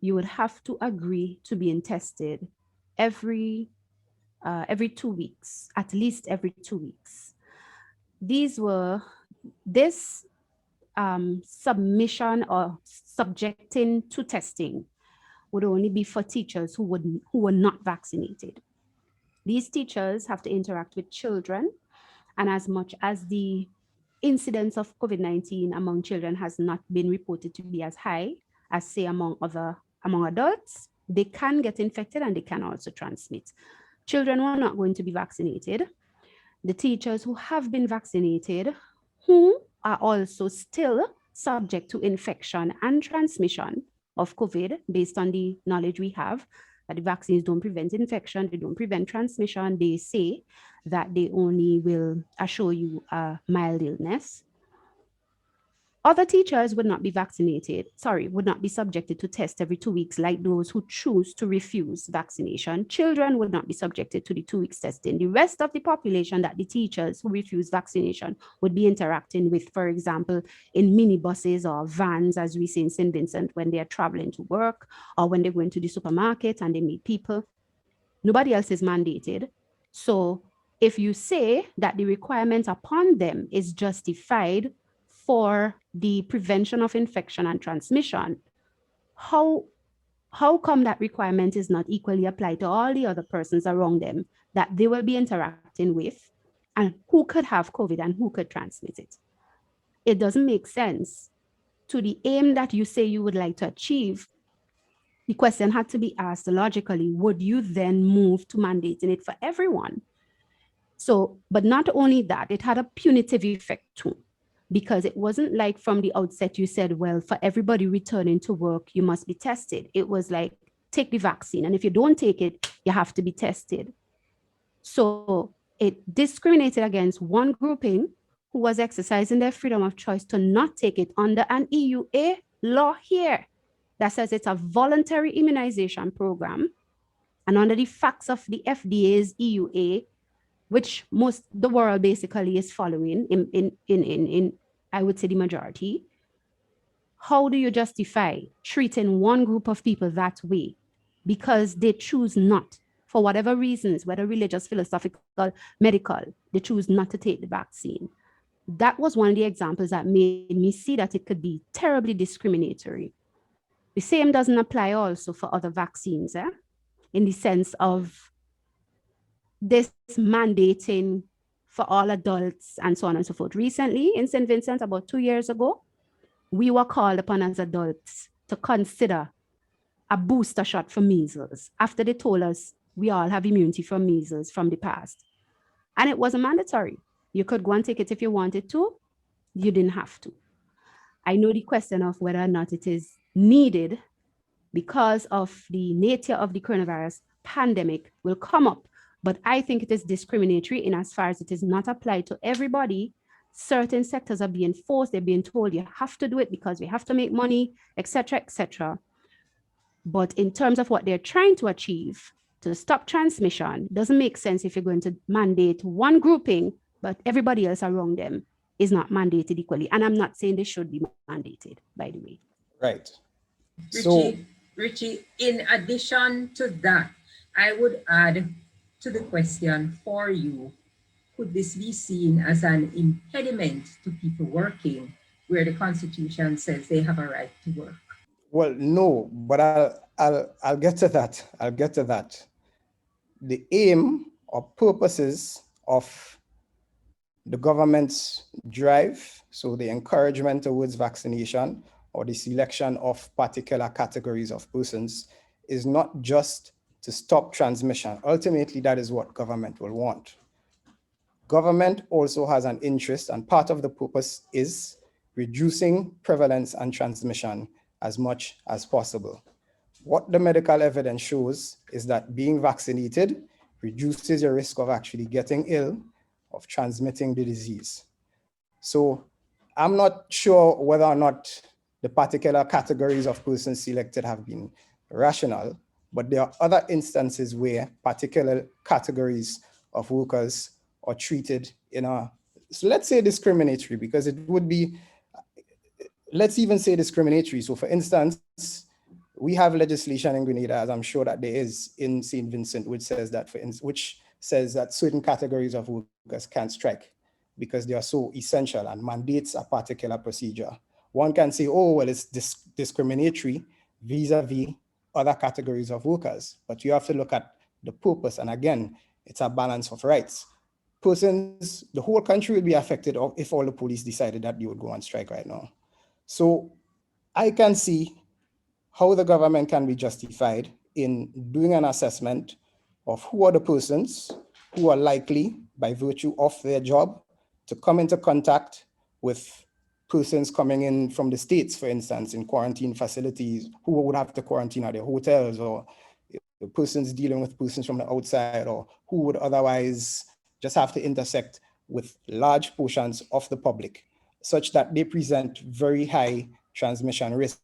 you would have to agree to being tested every 2 weeks, at least every 2 weeks. This submission or subjecting to testing would only be for teachers who were not vaccinated. These teachers have to interact with children, and as much as the incidence of COVID-19 among children has not been reported to be as high as, say, among adults, they can get infected and they can also transmit. Children who are not going to be vaccinated, the teachers who have been vaccinated, who are also still subject to infection and transmission of COVID, based on the knowledge we have, that the vaccines don't prevent infection, they don't prevent transmission. They say that they only will assure you a mild illness. Other teachers would not be would not be subjected to test every 2 weeks, like those who choose to refuse vaccination. Children would not be subjected to the 2 weeks testing. The rest of the population that the teachers who refuse vaccination would be interacting with, for example, in minibuses or vans, as we see in St. Vincent, when they are traveling to work or when they go into the supermarket and they meet people. Nobody else is mandated. So if you say that the requirement upon them is justified for the prevention of infection and transmission, how come that requirement is not equally applied to all the other persons around them that they will be interacting with, and who could have COVID and who could transmit it? It doesn't make sense. To the aim that you say you would like to achieve, the question had to be asked logically, would you then move to mandating it for everyone? So, but not only that, it had a punitive effect too, because it wasn't like from the outset you said, well, for everybody returning to work, you must be tested. It was like, take the vaccine, and if you don't take it, you have to be tested. So it discriminated against one grouping who was exercising their freedom of choice to not take it under an EUA law here that says it's a voluntary immunization program, and under the facts of the FDA's EUA, which the world basically is following in I would say the majority. How do you justify treating one group of people that way because they choose not, for whatever reasons, whether religious, philosophical, medical, they choose not to take the vaccine? That was one of the examples that made me see that it could be terribly discriminatory. The same doesn't apply also for other vaccines, in the sense of this mandating for all adults and so on and so forth. Recently in St. Vincent, about 2 years ago, we were called upon as adults to consider a booster shot for measles after they told us we all have immunity from measles from the past. And it wasn't mandatory. You could go and take it if you wanted to. You didn't have to. I know the question of whether or not it is needed because of the nature of the coronavirus pandemic will come up. But I think it is discriminatory in as far as it is not applied to everybody. Certain sectors are being forced, they're being told you have to do it because we have to make money, etc., etc. But in terms of what they're trying to achieve to stop transmission, doesn't make sense if you're going to mandate one grouping, but everybody else around them is not mandated equally. And I'm not saying they should be mandated, by the way. Right. Richie, in addition to that, I would add to the question for you, could this be seen as an impediment to people working where the Constitution says they have a right to work? Well, no, but I'll get to that. I'll get to that. The aim or purposes of the government's drive, so the encouragement towards vaccination or the selection of particular categories of persons, is not just to stop transmission. Ultimately, that is what government will want. Government also has an interest, and part of the purpose is reducing prevalence and transmission as much as possible. What the medical evidence shows is that being vaccinated reduces your risk of actually getting ill, of transmitting the disease. So I'm not sure whether or not the particular categories of persons selected have been rational, but there are other instances where particular categories of workers are treated in a, so let's say discriminatory, because it would be, let's even say discriminatory. So for instance, we have legislation in Grenada, as I'm sure that there is in St. Vincent, which says that, which says that certain categories of workers can't strike because they are so essential and mandates a particular procedure. One can say, oh, well, it's discriminatory vis-a-vis other categories of workers, but you have to look at the purpose. And again, it's a balance of rights. Persons, the whole country would be affected if all the police decided that they would go on strike right now. So I can see how the government can be justified in doing an assessment of who are the persons who are likely, by virtue of their job, to come into contact with persons coming in from the States, for instance, in quarantine facilities, who would have to quarantine at their hotels, or persons dealing with persons from the outside, or who would otherwise just have to intersect with large portions of the public, such that they present very high transmission risks.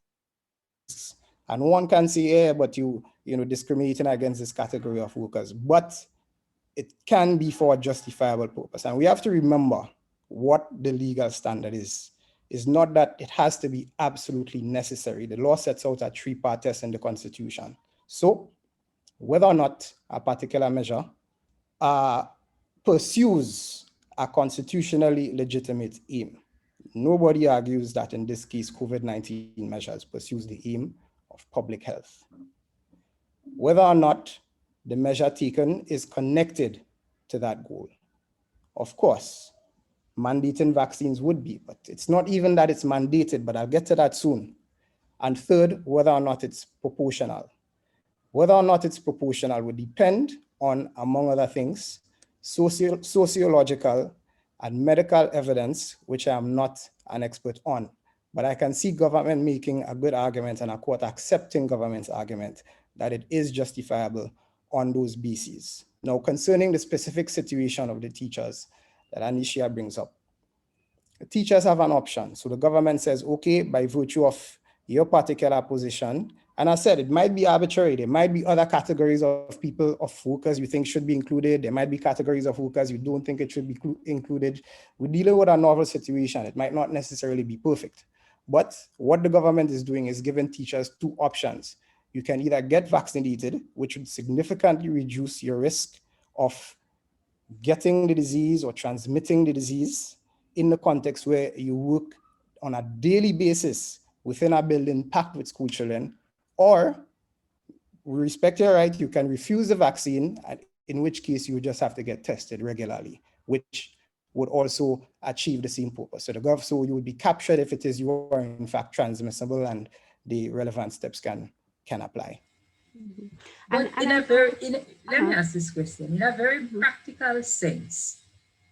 And one can say, yeah, but you discriminating against this category of workers, but it can be for a justifiable purpose. And we have to remember what the legal standard is not that it has to be absolutely necessary. The law sets out a three-part test in the Constitution. So whether or not a particular measure pursues a constitutionally legitimate aim. Nobody argues that in this case, COVID-19 measures pursues the aim of public health. Whether or not the measure taken is connected to that goal. Of course, mandating vaccines would be, but it's not even that it's mandated, but I'll get to that soon. And third, whether or not it's proportional. Whether or not it's proportional would depend on, among other things, sociological and medical evidence, which I am not an expert on. But I can see government making a good argument and a court accepting government's argument that it is justifiable on those bases. Now, concerning the specific situation of the teachers that Anisha brings up, the teachers have an option. So the government says, okay, by virtue of your particular position, and I said, it might be arbitrary. There might be other categories of people, of workers you think should be included. There might be categories of workers you don't think it should be included. We're dealing with a novel situation. It might not necessarily be perfect. But what the government is doing is giving teachers two options. You can either get vaccinated, which would significantly reduce your risk of getting the disease or transmitting the disease in the context where you work on a daily basis within a building packed with school children, or with respect to your right, you can refuse the vaccine, in which case you would just have to get tested regularly, which would also achieve the same purpose. So you would be captured if it is you are in fact transmissible, and the relevant steps can can apply. But let me ask this question, in a very practical sense,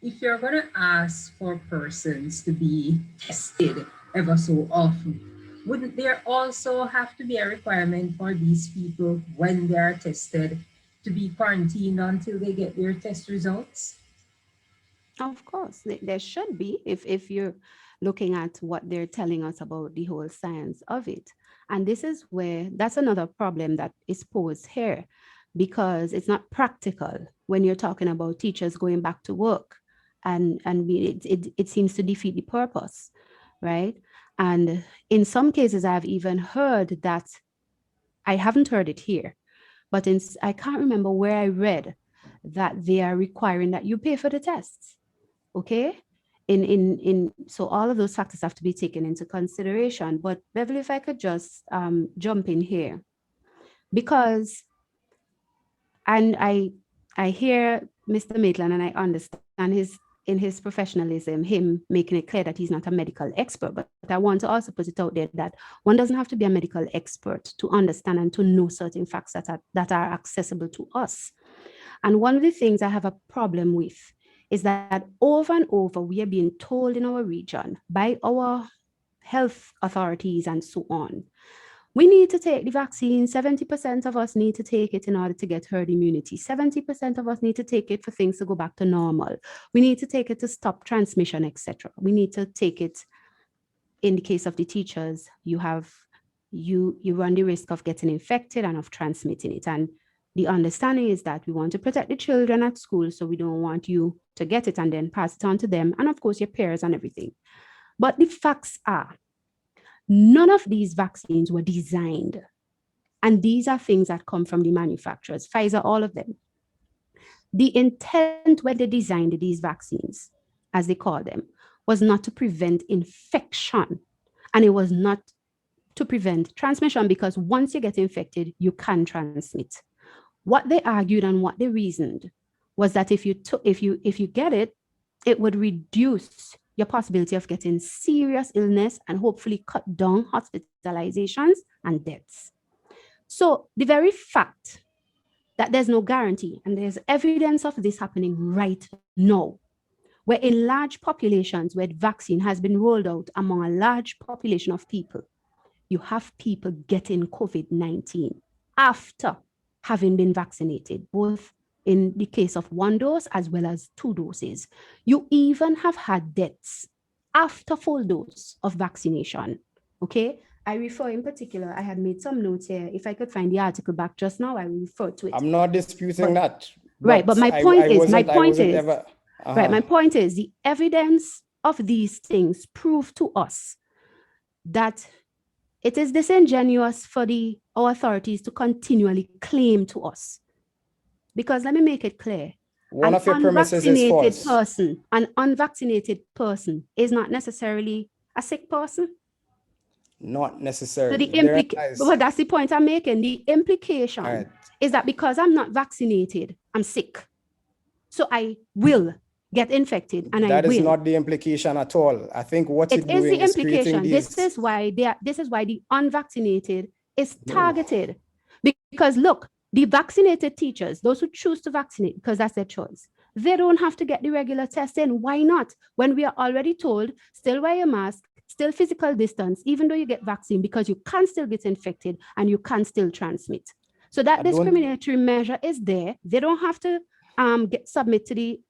if you're going to ask for persons to be tested ever so often, wouldn't there also have to be a requirement for these people when they are tested to be quarantined until they get their test results? Of course, there should be if you're looking at what they're telling us about the whole science of it. And this is where that's another problem that is posed here, because it's not practical when you're talking about teachers going back to work, and it seems to defeat the purpose, right? And in some cases, I've even heard that, I haven't heard it here, but I can't remember where I read that they are requiring that you pay for the tests. Okay, so all of those factors have to be taken into consideration. But Beverly, if I could just jump in here, because I hear Mr. Maitland, and I understand in his professionalism, him making it clear that he's not a medical expert. But I want to also put it out there that one doesn't have to be a medical expert to understand and to know certain facts that are accessible to us. And one of the things I have a problem with is that over and over, we are being told in our region by our health authorities and so on, we need to take the vaccine. 70% of us need to take it in order to get herd immunity. 70% of us need to take it for things to go back to normal. We need to take it to stop transmission, etc. We need to take it, in the case of the teachers, you run the risk of getting infected and of transmitting it. And the understanding is that we want to protect the children at school, so we don't want you to get it and then pass it on to them, and of course your peers and everything. But the facts are, none of these vaccines were designed, and these are things that come from the manufacturers, Pfizer, all of them. The intent when they designed these vaccines, as they call them, was not to prevent infection, and it was not to prevent transmission, because once you get infected, you can transmit. What they argued and what they reasoned was that if you get it, it would reduce your possibility of getting serious illness and hopefully cut down hospitalizations and deaths. So the very fact that there's no guarantee, and there's evidence of this happening right now, where in large populations where vaccine has been rolled out among a large population of people, you have people getting COVID-19 after having been vaccinated, both in the case of 1 dose as well as 2 doses. You even have had deaths after full dose of vaccination, okay? I refer in particular, I had made some notes here. If I could find the article back just now, I will refer to it. I'm not disputing that. Right, but my point is, the evidence of these things prove to us that it is disingenuous for our authorities to continually claim to us. Because let me make it clear. One of your premises is false. An unvaccinated person is not necessarily a sick person. Not necessarily. So but that's the point I'm making. The implication is that because I'm not vaccinated, I'm sick. So I will get infected, and that is not the implication at all. I think what it is the implication. This is why the unvaccinated is targeted. Because look, the vaccinated teachers, those who choose to vaccinate because that's their choice, they don't have to get the regular testing. Why not? When we are already told, still wear your mask, still physical distance, even though you get vaccine, because you can still get infected and you can still transmit. So that discriminatory measure is there. They don't have to submit to the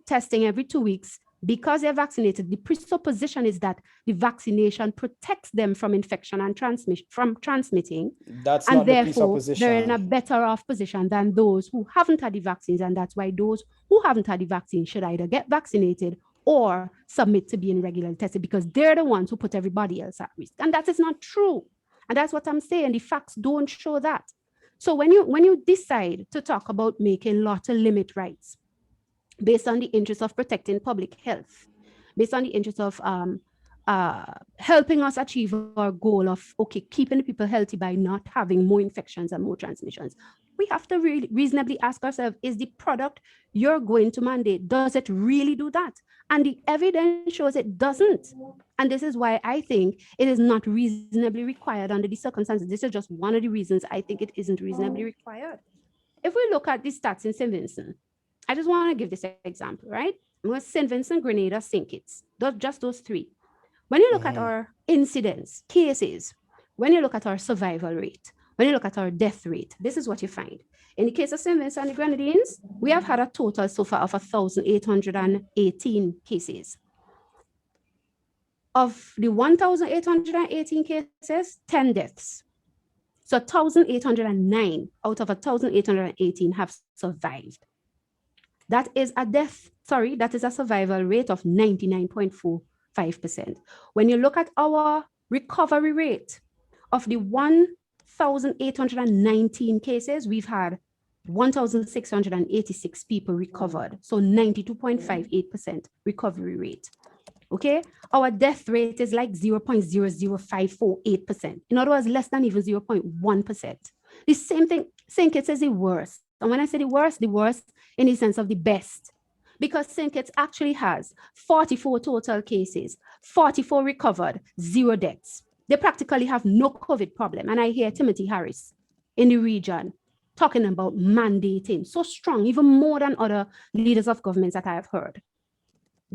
testing every 2 weeks because they're vaccinated. The presupposition is that the vaccination protects them from infection and transmitting. That's and not the therefore presupposition. they're in a better off position than those who haven't had the vaccines, and that's why those who haven't had the vaccine should either get vaccinated or submit to being regularly tested, because they're the ones who put everybody else at risk. And that is not true. And that's what I'm saying. The facts don't show that. So when you decide to talk about making law to limit rights based on the interest of protecting public health, based on the interest of helping us achieve our goal of, keeping the people healthy by not having more infections and more transmissions, we have to really reasonably ask ourselves, is the product you're going to mandate, does it really do that? And the evidence shows it doesn't. And this is why I think it is not reasonably required under the circumstances. This is just one of the reasons I think it isn't reasonably required. If we look at the stats in St. Vincent, I just want to give this example, right? St. Vincent, Grenada, St. Kitts, just those three. When you look at our incidents, cases, when you look at our survival rate, when you look at our death rate, this is what you find. In the case of St. Vincent and the Grenadines, we have had a total so far of 1,818 cases. Of the 1,818 cases, 10 deaths. So 1,809 out of 1,818 have survived. That is a survival rate of 99.45%. When you look at our recovery rate of the 1,819 cases, we've had 1,686 people recovered. So 92.58% recovery rate. Okay, our death rate is like 0.00548%. In other words, less than even 0.1%. The same thing, St. Kitts is the worst. And when I say the worst in the sense of the best, because St. Kitts actually has 44 total cases, 44 recovered, 0 deaths. They practically have no COVID problem. And I hear Timothy Harris in the region talking about mandating so strong, even more than other leaders of governments that I have heard.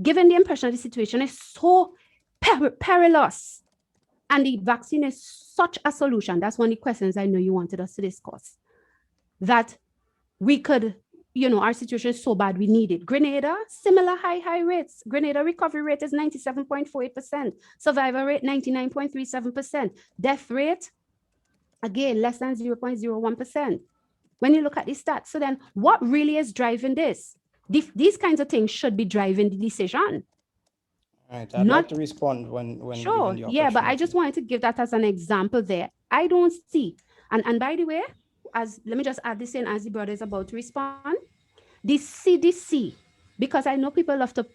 Given the impression the situation is so perilous and the vaccine is such a solution, that's one of the questions I know you wanted us to discuss, that we could, our situation is so bad, we need it. Grenada, similar high rates. Grenada recovery rate is 97.48%, survival rate 99.37%, death rate, again, less than 0.01%. When you look at the stats, so then what really is driving this? These kinds of things should be driving the decision. All right, I'd like to respond when sure, given the yeah, but I just wanted to give that as an example there. I don't see, and by the way, let me just add this in as the brother is about to respond. The CDC, because I know people love to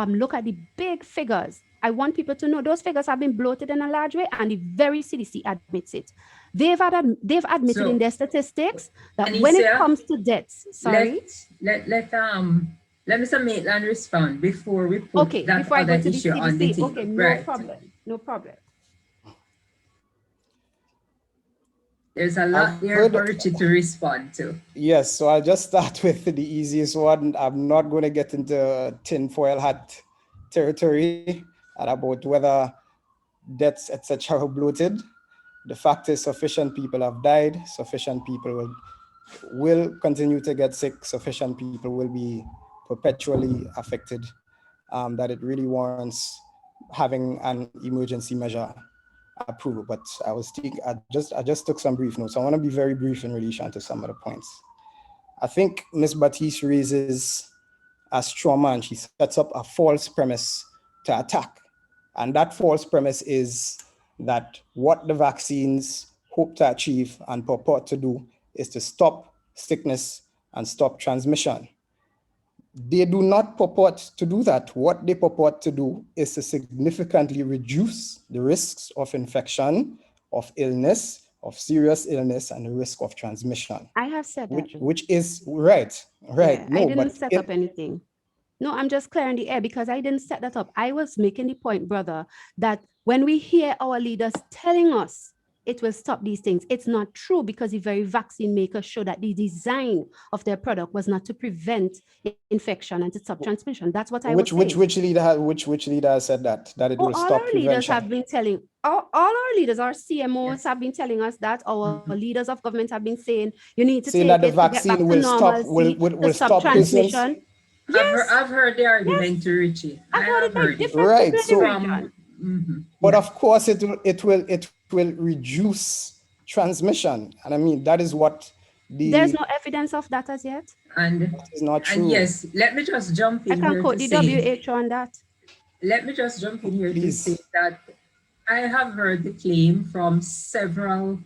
look at the big figures. I want people to know those figures have been bloated in a large way, and the very CDC admits it. They've admitted in their statistics that when it comes to deaths, let Mr. Maitland respond before we put that other issue on the table. Okay, no problem. There's a lot there for Richie to respond to. Yes, so I'll just start with the easiest one. I'm not going to get into tinfoil hat territory about whether deaths, etc., are bloated. The fact is sufficient people have died, sufficient people will continue to get sick, sufficient people will be perpetually affected, that it really warrants having an emergency measure approved. But I just took some brief notes. I want to be very brief in relation to some of the points. I think Ms. Batiste raises a straw man. She sets up a false premise to attack. And that false premise is that what the vaccines hope to achieve and purport to do is to stop sickness and stop transmission. They do not purport to do that. What they purport to do is to significantly reduce the risks of infection, of illness, of serious illness, and the risk of transmission. I have said that. Which is right. Yeah, no, I didn't set up anything. No, I'm just clearing the air because I didn't set that up. I was making the point, brother, that when we hear our leaders telling us it will stop these things, it's not true, because the very vaccine makers show that the design of their product was not to prevent infection and to stop transmission. That's what I was saying. Which leader has said that it will stop prevention? All our leaders have been telling, all our leaders, our CMOs have been telling us that, our leaders of government have been saying, you need to saying take that the vaccine will stop transmission. Yes. I've heard the argument to Richie. I've heard it. Right. So, but of course it will reduce transmission. And I mean, that is what there's no evidence of that as yet. And that is not true. And yes, let me just jump in. I can quote the WHO on that. Let me just jump in here to say that I have heard the claim from several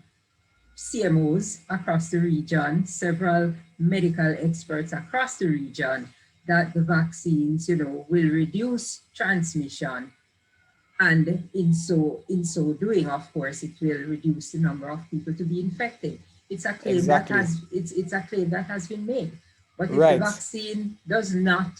CMOs across the region, several medical experts across the region, that the vaccines, will reduce transmission. And in so doing, of course, it will reduce the number of people to be infected. It's a claim that has it's a claim that has been made. But if Right. the vaccine does not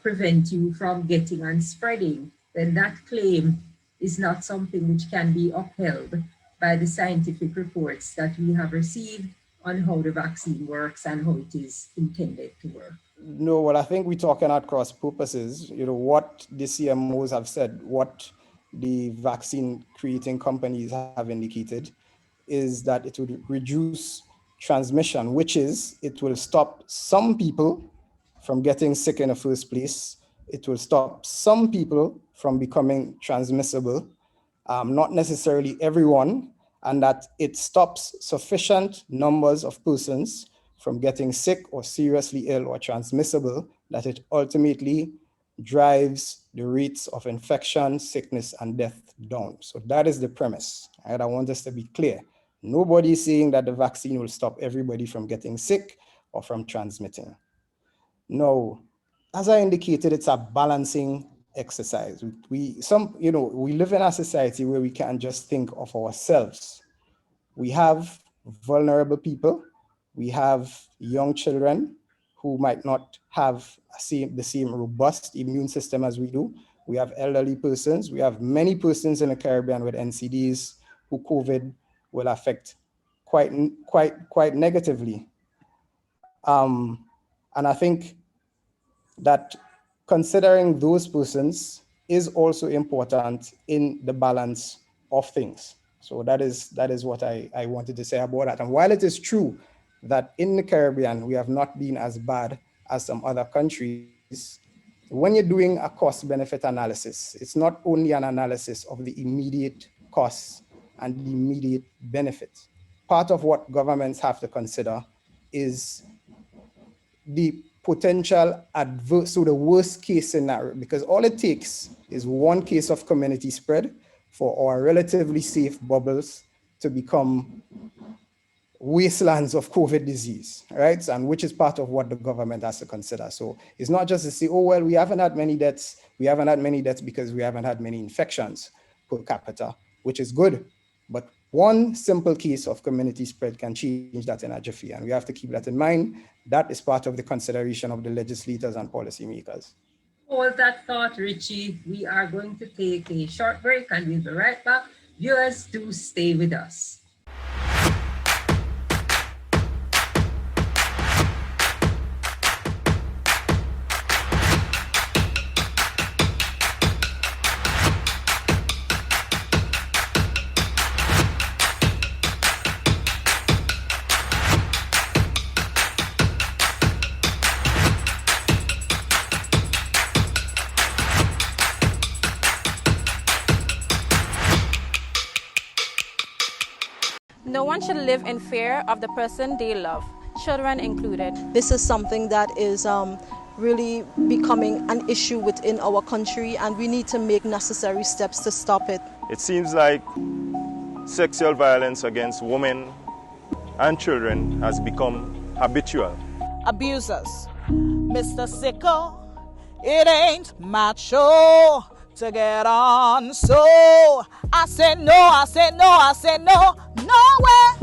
prevent you from getting and spreading, then that claim is not something which can be upheld by the scientific reports that we have received on how the vaccine works and how it is intended to work. No, well, I think we're talking at cross purposes. You know, what the CMOs have said, what the vaccine creating companies have indicated is that it would reduce transmission, which is it will stop some people from getting sick in the first place. It will stop some people from becoming transmissible, not necessarily everyone, and that it stops sufficient numbers of persons from getting sick or seriously ill or transmissible, that it ultimately drives the rates of infection, sickness, and death down. So that is the premise. Right? I want us to be clear. Nobody is saying that the vaccine will stop everybody from getting sick or from transmitting. No, as I indicated, it's a balancing exercise. We live in a society where we can't just think of ourselves. We have vulnerable people. We have young children who might not have the same robust immune system as we do. We have elderly persons. We have many persons in the Caribbean with NCDs who COVID will affect quite negatively. And I think that considering those persons is also important in the balance of things. So that is what I wanted to say about that. And while it is true that in the Caribbean, we have not been as bad as some other countries, when you're doing a cost-benefit analysis, it's not only an analysis of the immediate costs and the immediate benefits. Part of what governments have to consider is the potential adverse, so the worst case scenario, because all it takes is one case of community spread for our relatively safe bubbles to become wastelands of COVID disease, right? And which is part of what the government has to consider. So it's not just to say, oh, well, we haven't had many deaths. We haven't had many deaths because we haven't had many infections per capita, which is good. But one simple case of community spread can change that in a jiffy. And we have to keep that in mind. That is part of the consideration of the legislators and policymakers. Hold that thought, Richie. We are going to take a short break and we'll be right back. Viewers, do stay with us. No one should live in fear of the person they love, children included. This is something that is really becoming an issue within our country, and we need to make necessary steps to stop it. It seems like sexual violence against women and children has become habitual. Abusers, Mr. Sickle, it ain't macho to get on. So I said no, I said no, I said no, nowhere.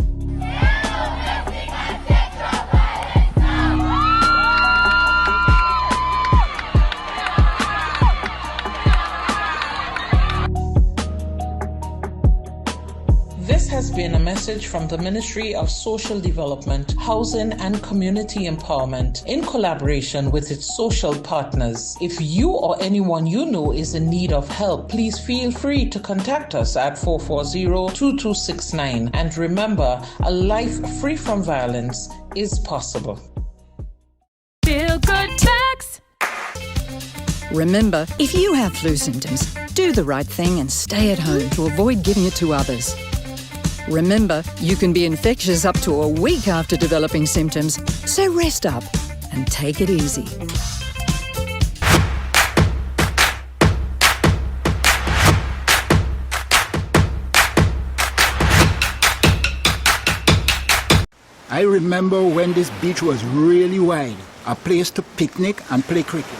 This has been a message from the Ministry of Social Development, Housing and Community Empowerment in collaboration with its social partners. If you or anyone you know is in need of help, please feel free to contact us at 440-2269. And remember, a life free from violence is possible. Feel good facts. Remember, if you have flu symptoms, do the right thing and stay at home to avoid giving it to others. Remember, you can be infectious up to a week after developing symptoms, so rest up and take it easy. I remember when this beach was really wide, a place to picnic and play cricket.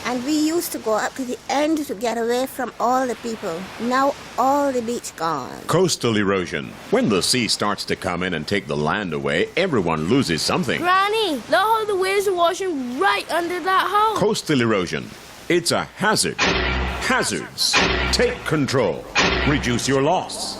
And we used to go up to the end to get away from all the people. Now all the beach gone. Coastal erosion. When the sea starts to come in and take the land away, everyone loses something. Granny, look how the waves are washing right under that house. Coastal erosion. It's a hazard. Hazards. Take control. Reduce your loss.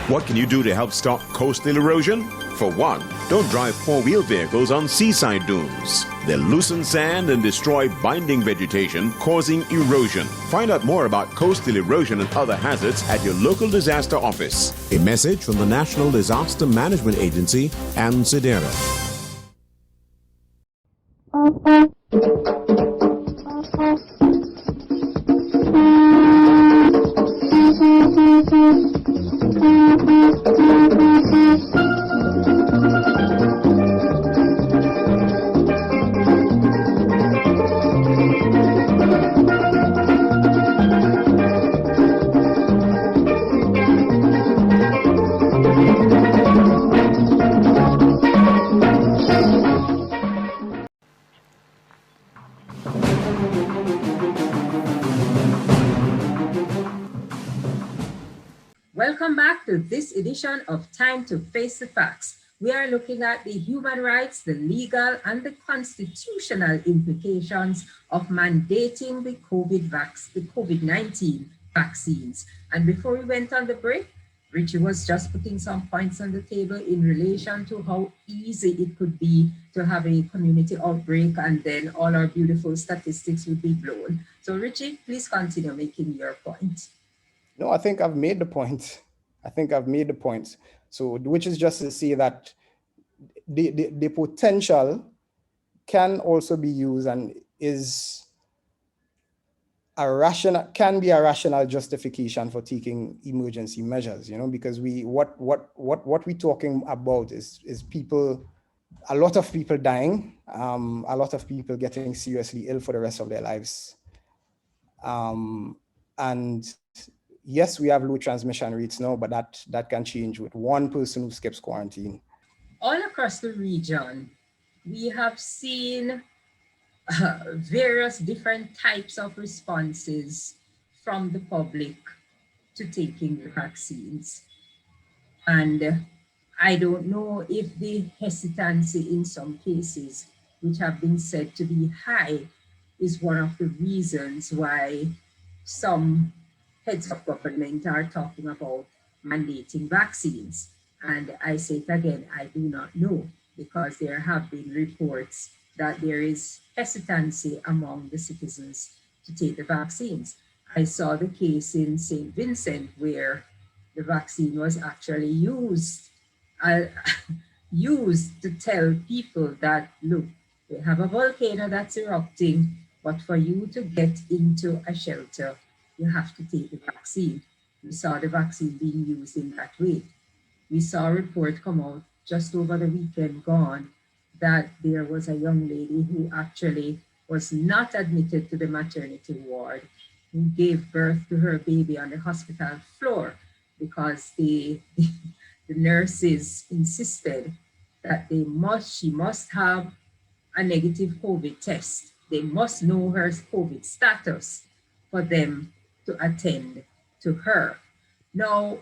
What can you do to help stop coastal erosion? For one, don't drive four-wheel vehicles on seaside dunes. They loosen sand and destroy binding vegetation, causing erosion. Find out more about coastal erosion and other hazards at your local disaster office. A message from the National Disaster Management Agency and SEDERA. Welcome back to this edition of Time to Face the Facts. We are looking at the human rights, the legal and the constitutional implications of mandating the COVID-19 vaccines. And before we went on the break, Richie was just putting some points on the table in relation to how easy it could be to have a community outbreak and then all our beautiful statistics would be blown. So Richie, please continue making your point. No, I think I've made the point. So, which is just to say that the potential can also be used and is can be a rational justification for taking emergency measures, because what we're talking about is people, a lot of people dying, a lot of people getting seriously ill for the rest of their lives. And yes, we have low transmission rates now, but that can change with one person who skips quarantine. All across the region, we have seen various different types of responses from the public to taking the vaccines. And I don't know if the hesitancy in some cases, which have been said to be high, is one of the reasons why some heads of government are talking about mandating vaccines. And I say it again, I do not know, because there have been reports that there is hesitancy among the citizens to take the vaccines. I saw the case in St. Vincent where the vaccine was actually used to tell people that, look, we have a volcano that's erupting, but for you to get into a shelter, you have to take the vaccine. We saw the vaccine being used in that way. We saw a report come out just over the weekend gone that there was a young lady who actually was not admitted to the maternity ward, who gave birth to her baby on the hospital floor because the nurses insisted that she must have a negative COVID test. They must know her COVID status for them to attend to her. Now,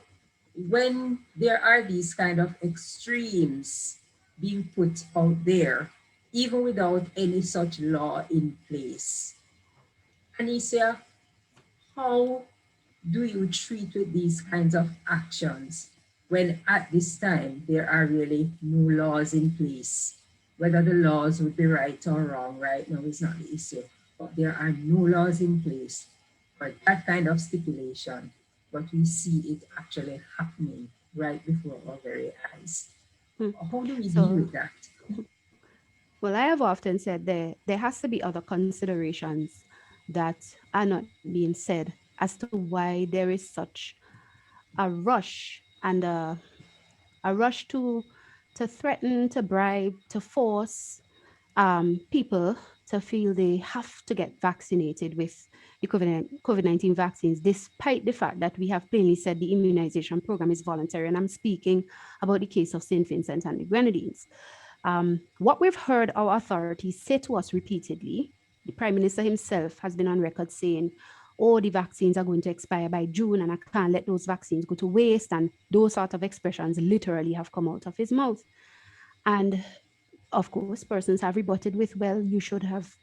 when there are these kind of extremes being put out there, even without any such law in place, Anisia, how do you treat with these kinds of actions when at this time there are really no laws in place? Whether the laws would be right or wrong right now is not the issue, but there are no laws in place for that kind of stipulation, but we see it actually happening right before our very eyes. How do we deal with that? Well, I have often said there has to be other considerations that are not being said as to why there is such a rush and a rush to threaten, to bribe, to force people to feel they have to get vaccinated with the COVID-19 vaccines, despite the fact that we have plainly said the immunization program is voluntary. And I'm speaking about the case of St. Vincent and the Grenadines. What we've heard our authorities say to us repeatedly The Prime Minister himself has been on record saying, oh, the vaccines are going to expire by June and I can't let those vaccines go to waste. And those sort of expressions literally have come out of his mouth. And of course, persons have rebutted with, well, you should have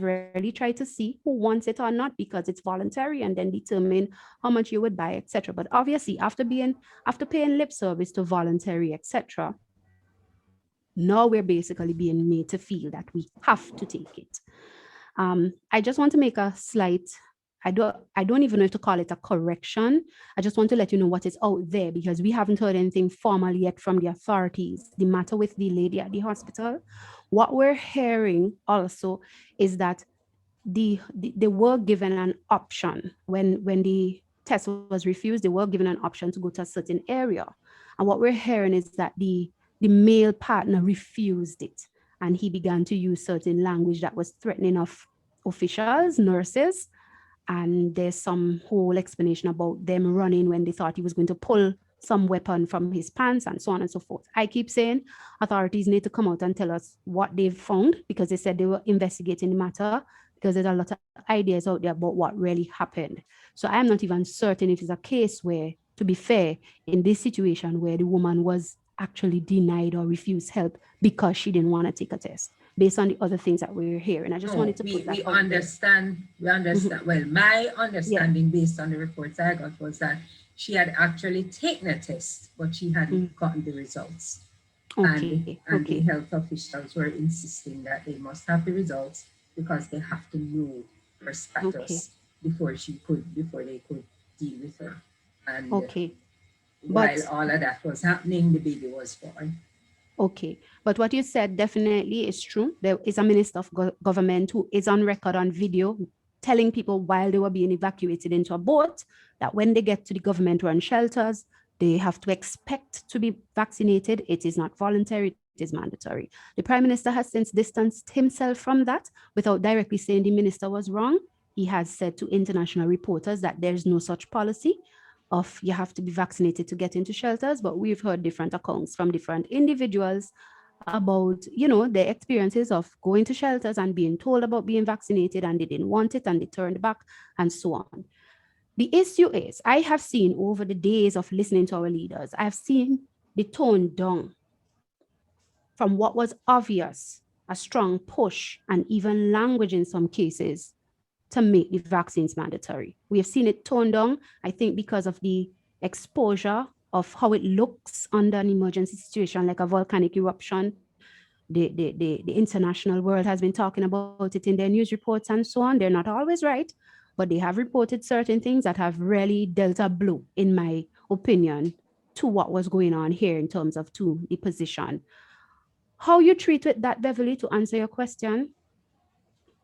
really tried to see who wants it or not because it's voluntary and then determine how much you would buy, etc. But obviously, after paying lip service to voluntary, etc., now we're basically being made to feel that we have to take it. I just want to make a slight, I don't even know if to call it a correction. I just want to let you know what is out there because we haven't heard anything formal yet from the authorities. The matter with the lady at the hospital, what we're hearing also is that they were given an option when the test was refused. They were given an option to go to a certain area, and what we're hearing is that the male partner refused it, and he began to use certain language that was threatening of officials, nurses, and there's some whole explanation about them running when they thought he was going to pull some weapon from his pants and so on and so forth. I keep saying authorities need to come out and tell us what they've found because they said they were investigating the matter because there's a lot of ideas out there about what really happened. So I'm not even certain if it's a case where, to be fair, in this situation where the woman was actually denied or refused help because she didn't want to take a test based on the other things that we're hearing. I just wanted to put that we out understand. We understand. Well, my understanding based on the reports I got was that she had actually taken a test, but she hadn't gotten the results. Okay. And the health officials were insisting that they must have the results because they have to know her status before they could deal with her. And while all of that was happening, the baby was born. Okay, but what you said definitely is true. There is a minister of government who is on record on video telling people while they were being evacuated into a boat that when they get to the government-run shelters, they have to expect to be vaccinated. It is not voluntary, it is mandatory. The Prime Minister has since distanced himself from that without directly saying the minister was wrong. He has said to international reporters that there's no such policy of you have to be vaccinated to get into shelters, but we've heard different accounts from different individuals about, their experiences of going to shelters and being told about being vaccinated and they didn't want it and they turned back and so on. The issue is, I have seen over the days of listening to our leaders, I have seen the tone down from what was obvious, a strong push and even language in some cases to make the vaccines mandatory. We have seen it toned down, I think, because of the exposure of how it looks under an emergency situation like a volcanic eruption. The international world has been talking about it in their news reports and so on. They're not always right, but they have reported certain things that have really dealt a blow, in my opinion, to what was going on here in terms of to the position. How you treat it, that, Beverly, to answer your question,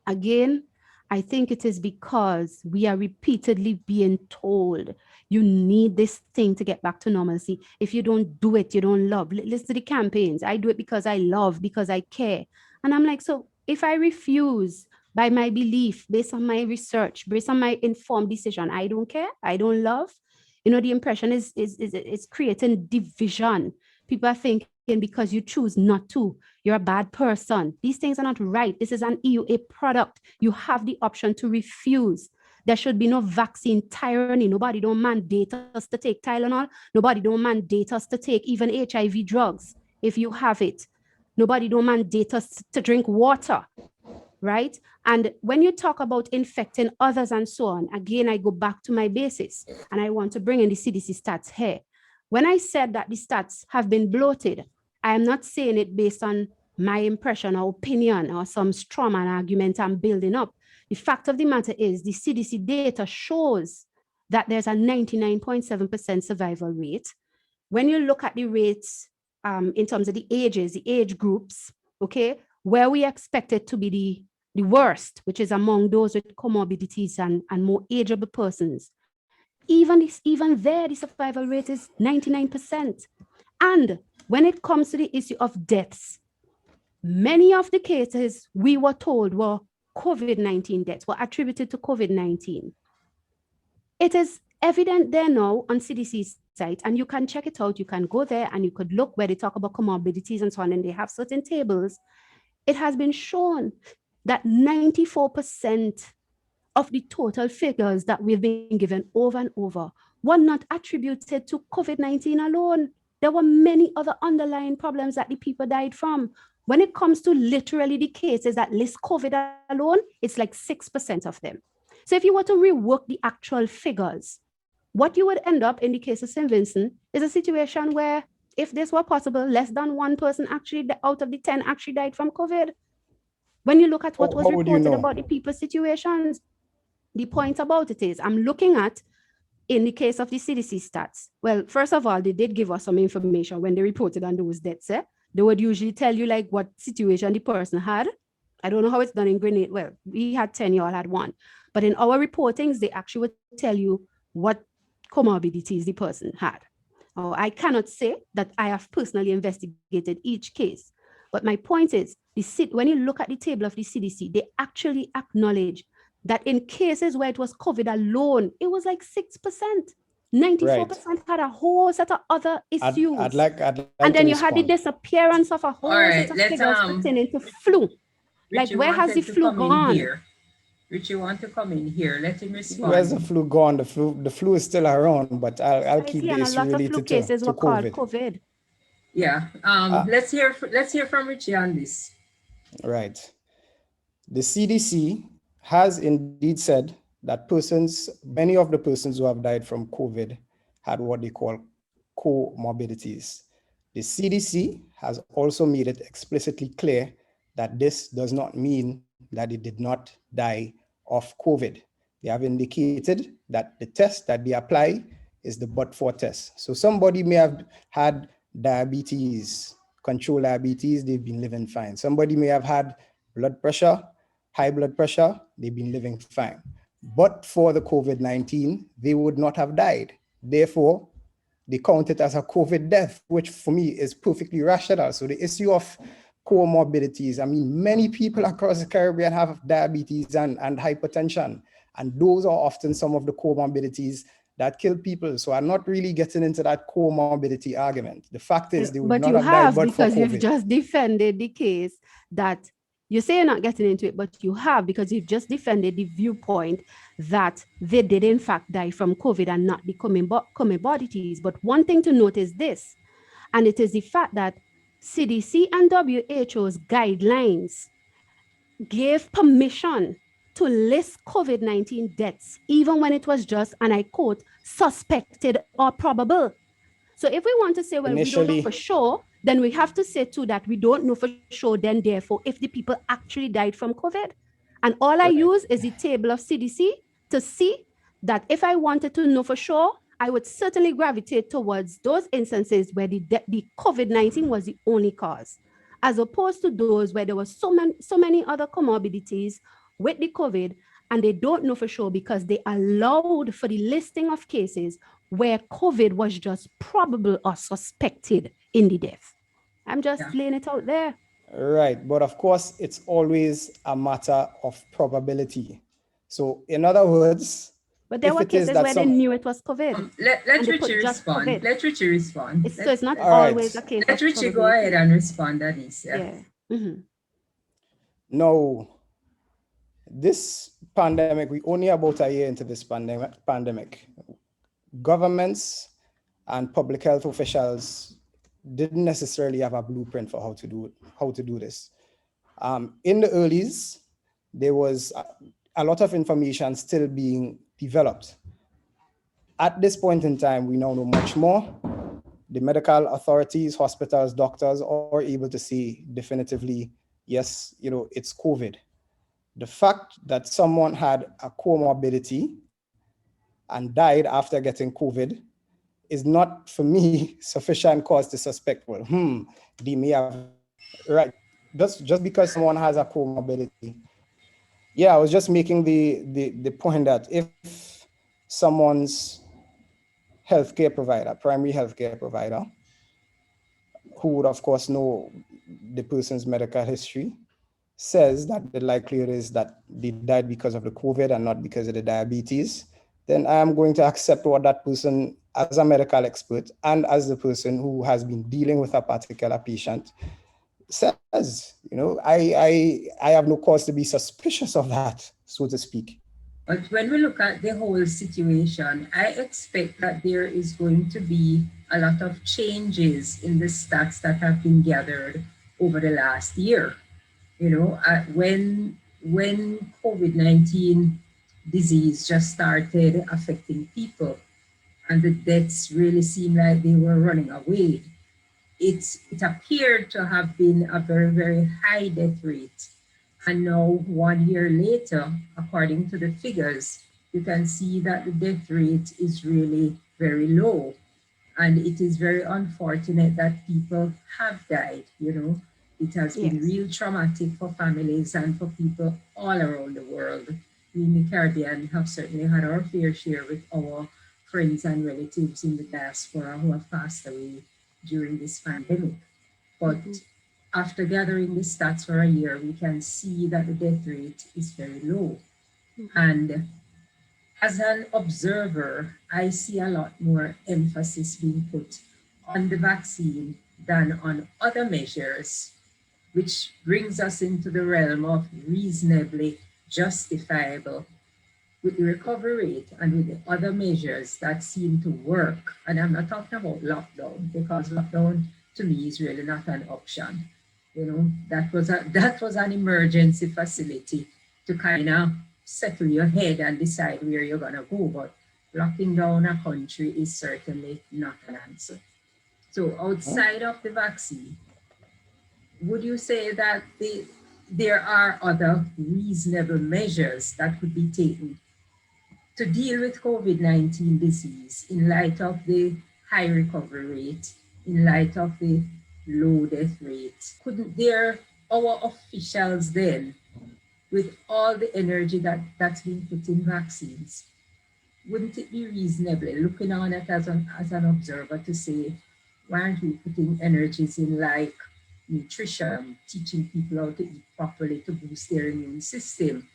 again, I think it is because we are repeatedly being told you need this thing to get back to normalcy. If you don't do it, you don't love. Listen to the campaigns. I do it because I love, because I care. And I'm like, so if I refuse by my belief, based on my research, based on my informed decision, I don't care, I don't love, the impression is creating division. People are thinking because you choose not to, you're a bad person. These things are not right. This is an EUA product. You have the option to refuse. There should be no vaccine tyranny. Nobody don't mandate us to take Tylenol. Nobody don't mandate us to take even HIV drugs if you have it. Nobody don't mandate us to drink water, right? And when you talk about infecting others and so on, again, I go back to my basis and I want to bring in the CDC stats here. When I said that the stats have been bloated, I am not saying it based on my impression or opinion or some straw man argument I'm building up. The fact of the matter is the CDC data shows that there's a 99.7% survival rate. When you look at the rates in terms of the ages, the age groups, okay, where we expect it to be the worst, which is among those with comorbidities and more ageable persons, even there, the survival rate is 99%. And when it comes to the issue of deaths, many of the cases we were told were COVID-19 deaths, were attributed to COVID-19. It is evident there now on CDC's site, and you can check it out. You can go there and you could look where they talk about comorbidities and so on, and they have certain tables. It has been shown that 94% of the total figures that we've been given over and over were not attributed to COVID-19 alone. There were many other underlying problems that the people died from. When it comes to literally the cases that list COVID alone, it's like 6% of them. So if you were to rework the actual figures, what you would end up in the case of St. Vincent is a situation where, if this were possible, less than one person actually out of the 10 actually died from COVID. When you look at what was reported about the people's situations, the point about it is, I'm looking at, in the case of the CDC stats, well, first of all, they did give us some information when they reported on those deaths. They would usually tell you like what situation the person had. I don't know how it's done in Grenada. Well, we had 10, you all had 1. But in our reportings, they actually would tell you what comorbidities the person had. Now, I cannot say that I have personally investigated each case. But my point is, when you look at the table of the CDC, they actually acknowledge that in cases where it was COVID alone, it was like 6%. 94% had a whole set of other issues. I'd like and then you respond. had the disappearance of a whole set of figures pertaining to flu. Richie, like, where has the flu gone? Richie, want to come in here? Let him respond. Where's the flu gone? The flu is still around, but I'll keep the issue related to cases were called COVID. Yeah. Let's hear from Richie on this. Right. The CDC has indeed said that many of the persons who have died from COVID had what they call comorbidities. The CDC has also made it explicitly clear that this does not mean that they did not die of COVID. They have indicated that the test that they apply is the but-for test. So somebody may have had diabetes, controlled diabetes, they've been living fine. Somebody may have had blood pressure, high blood pressure, they've been living fine. But for the COVID-19, they would not have died. Therefore, they count it as a COVID death, which for me is perfectly rational. So the issue of comorbidities, I mean, many people across the Caribbean have diabetes and hypertension, and those are often some of the comorbidities that kill people. So I'm not really getting into that comorbidity argument. The fact is they would not have died but for COVID. Because you've just defended the case that you say you're not getting into it, but you have, because you've just defended the viewpoint that they did in fact die from COVID and not the comorbidities. But one thing to note is this, and it is the fact that CDC and WHO's guidelines gave permission to list COVID-19 deaths, even when it was just, and I quote, suspected or probable. So if we want to say, well, we don't know for sure, then we have to say too that we don't know for sure, then therefore, if the people actually died from COVID. And all I use is the table of CDC to see that if I wanted to know for sure, I would certainly gravitate towards those instances where the COVID-19 was the only cause, as opposed to those where there were so many other comorbidities with the COVID, and they don't know for sure because they allowed for the listing of cases where COVID was just probable or suspected in the death. I'm just laying it out there. Right, but of course, it's always a matter of probability. So in other words, but there were cases where they knew it was COVID. Let Richie respond. Let Richie respond. So it's not always a case. Let Richie go ahead and respond, Denise. Yeah. Mm-hmm. No, this pandemic, we're only about a year into this pandemic. Governments and public health officials didn't necessarily have a blueprint for how to do this. In the earlies, there was a lot of information still being developed. At this point in time, we now know much more. The medical authorities, hospitals, doctors are able to say definitively, yes, it's COVID. The fact that someone had a comorbidity and died after getting COVID is not, for me, sufficient cause to suspect, well, they may have, right, just because someone has a comorbidity. Yeah, I was just making the point that if someone's healthcare provider, primary healthcare provider, who would of course know the person's medical history, says that the likelihood is that they died because of the COVID and not because of the diabetes, then I am going to accept what that person, as a medical expert and as the person who has been dealing with a particular patient, says. I have no cause to be suspicious of that, so to speak. But when we look at the whole situation, I expect that there is going to be a lot of changes in the stats that have been gathered over the last year. When COVID-19 disease just started affecting people and the deaths really seemed like they were running away, it appeared to have been a very, very high death rate. And now 1 year later, according to the figures, you can see that the death rate is really very low. And it is very unfortunate that people have died, It has been real traumatic for families and for people all around the world. We in the Caribbean have certainly had our fair share with our friends and relatives in the diaspora who have passed away during this pandemic. But after gathering the stats for a year, we can see that the death rate is very low. And as an observer, I see a lot more emphasis being put on the vaccine than on other measures, which brings us into the realm of reasonably justifiable with the recovery rate and with the other measures that seem to work. And I'm not talking about lockdown, because lockdown to me is really not an option. That was an emergency facility to kind of settle your head and decide where you're going to go. But locking down a country is certainly not an answer. So outside of the vaccine, would you say that there are other reasonable measures that could be taken to deal with COVID-19 disease in light of the high recovery rate, in light of the low death rate? Couldn't our officials then, with all the energy that's being put in vaccines, wouldn't it be reasonable, looking on it as an observer, to say, why aren't we putting energies in like nutrition, teaching people how to eat properly to boost their immune system,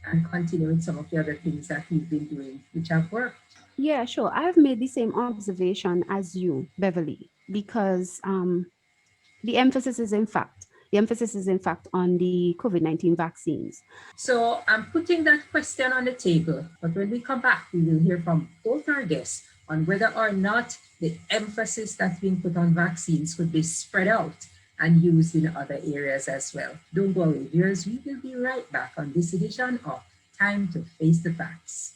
and continue with some of the other things that we've been doing, which have worked? Yeah, sure. I've made the same observation as you, Beverly, because the emphasis is in fact on the COVID-19 vaccines. So I'm putting that question on the table, but when we come back, we will hear from both our guests on whether or not the emphasis that's being put on vaccines could be spread out and used in other areas as well. Don't go away, viewers. We will be right back on this edition of Time to Face the Facts.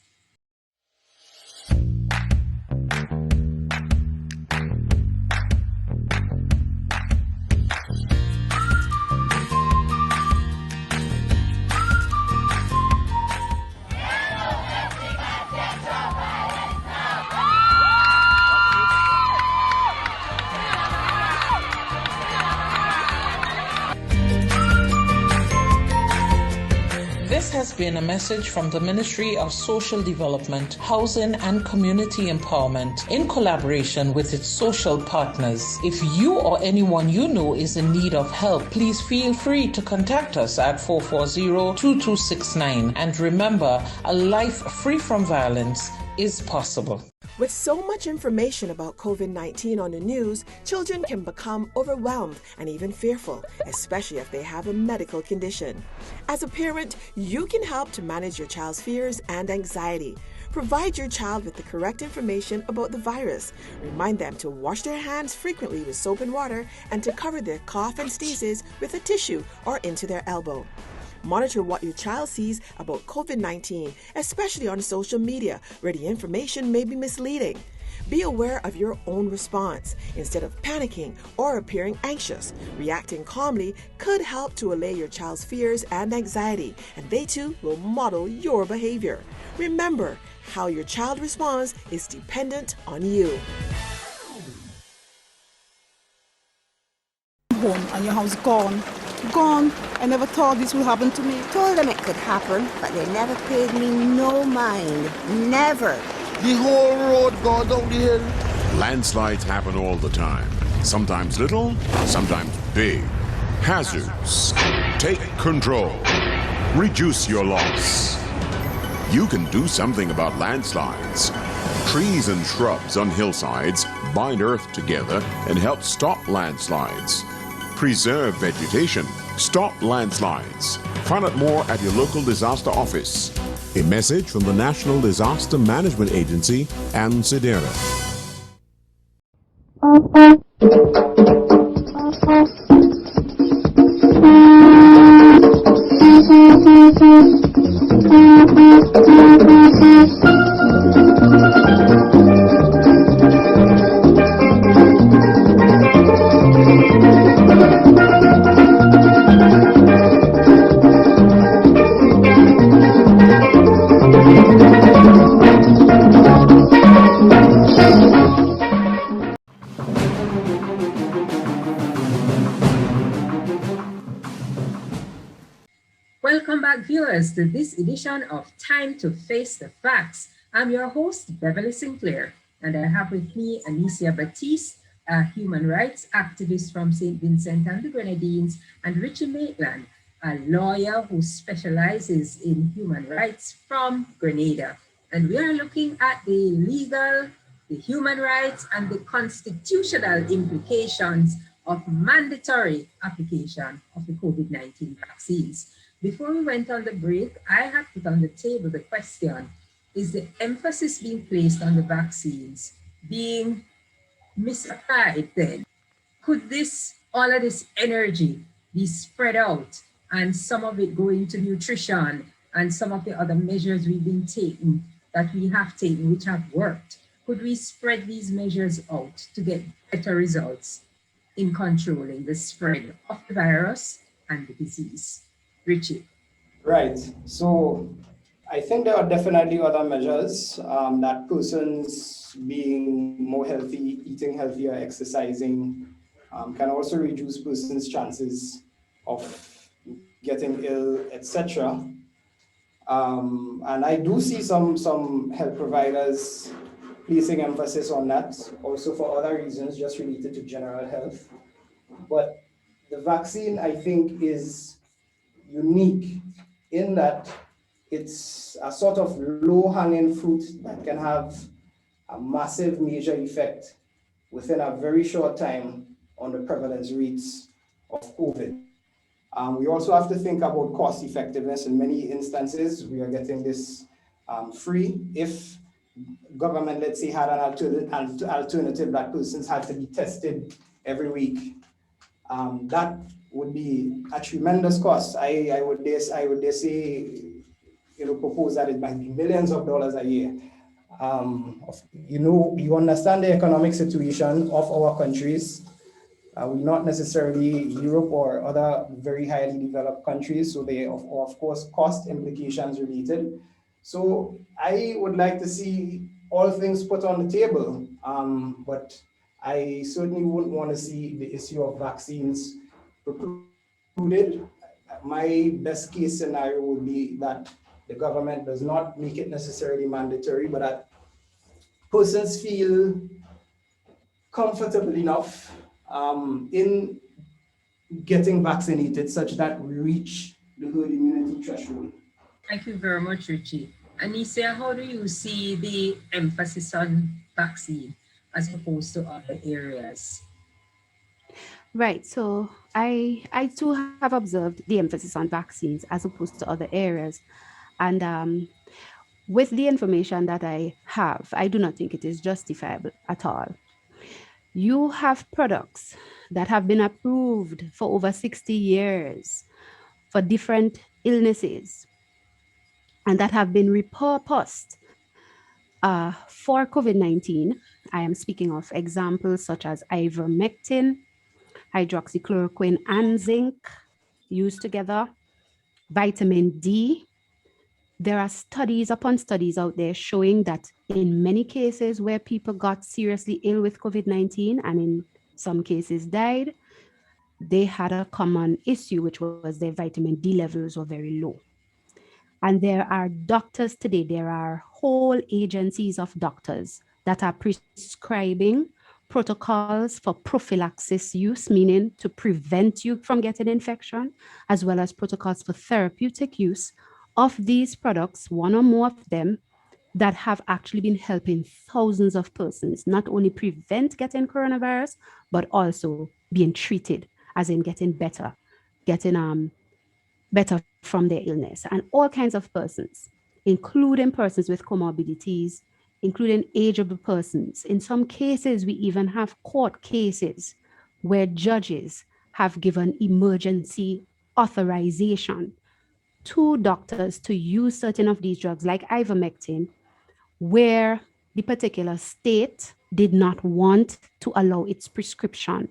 This has been a message from the Ministry of Social Development, Housing and Community Empowerment in collaboration with its social partners. If you or anyone you know is in need of help, please feel free to contact us at 440-2269. And remember, a life free from violence is possible. With so much information about COVID-19 on the news, children can become overwhelmed and even fearful, especially if they have a medical condition. As a parent, you can help to manage your child's fears and anxiety. Provide your child with the correct information about the virus. Remind them to wash their hands frequently with soap and water and to cover their cough and sneezes with a tissue or into their elbow. Monitor what your child sees about COVID-19, especially on social media, where the information may be misleading. Be aware of your own response. Instead of panicking or appearing anxious, reacting calmly could help to allay your child's fears and anxiety, and they too will model your behavior. Remember, how your child responds is dependent on you. Home and your house gone. I never thought this would happen to me. Told them it could happen, but they never paid me no mind. Never. The whole road gone down the hill. Landslides happen all the time. Sometimes little, sometimes big. Hazards. Take control. Reduce your loss. You can do something about landslides. Trees and shrubs on hillsides bind earth together and help stop landslides. preserve vegetation, stop landslides. Find out more at your local disaster office. A message from the National Disaster Management Agency and SEDERA. Welcome back, viewers, to this edition of Time to Face the Facts. I'm your host, Beverly Sinclair, and I have with me Anicia Batiste, a human rights activist from St. Vincent and the Grenadines, and Richie Maitland, a lawyer who specializes in human rights from Grenada. And we are looking at the legal, the human rights, and the constitutional implications of mandatory application of the COVID-19 vaccines. Before we went on the break, I had put on the table the question, is the emphasis being placed on the vaccines being misapplied then? Could all of this energy be spread out and some of it go into nutrition and some of the other measures we've been taking that we have taken which have worked? Could we spread these measures out to get better results in controlling the spread of the virus and the disease? Richie. Right. So I think there are definitely other measures that persons being more healthy, eating healthier, exercising can also reduce persons' chances of getting ill, etc. And I do see some health providers placing emphasis on that, also for other reasons, just related to general health. But the vaccine, I think, is unique in that it's a sort of low-hanging fruit that can have a massive major effect within a very short time on the prevalence rates of COVID. We also have to think about cost effectiveness. In many instances, we are getting this free. If government, let's say, had an alternative that persons had to be tested every week, that would be a tremendous cost. I would dare say, propose that it might be millions of dollars a year. You understand the economic situation of our countries. We're not necessarily Europe or other very highly developed countries, so they are, of course, cost implications related. So I would like to see all things put on the table, but I certainly wouldn't want to see the issue of vaccines precluded. My best case scenario would be that the government does not make it necessarily mandatory, but that persons feel comfortable enough in getting vaccinated such that we reach the herd immunity threshold. Thank you very much, Richie. Anicia, how do you see the emphasis on vaccine as opposed to other areas? Right. So I too have observed the emphasis on vaccines as opposed to other areas. And with the information that I have, I do not think it is justifiable at all. You have products that have been approved for over 60 years for different illnesses and that have been repurposed for COVID-19. I am speaking of examples such as ivermectin, hydroxychloroquine, and zinc used together, vitamin D. There are studies upon studies out there showing that in many cases where people got seriously ill with COVID-19 and in some cases died, they had a common issue, which was their vitamin D levels were very low. And there are doctors today, there are whole agencies of doctors that are prescribing protocols for prophylaxis use, meaning to prevent you from getting infection, as well as protocols for therapeutic use of these products, one or more of them, that have actually been helping thousands of persons not only prevent getting coronavirus, but also being treated as in getting better from their illness, and all kinds of persons, including persons with comorbidities, including ageable persons. In some cases, we even have court cases where judges have given emergency authorization to doctors to use certain of these drugs, like ivermectin, where the particular state did not want to allow its prescription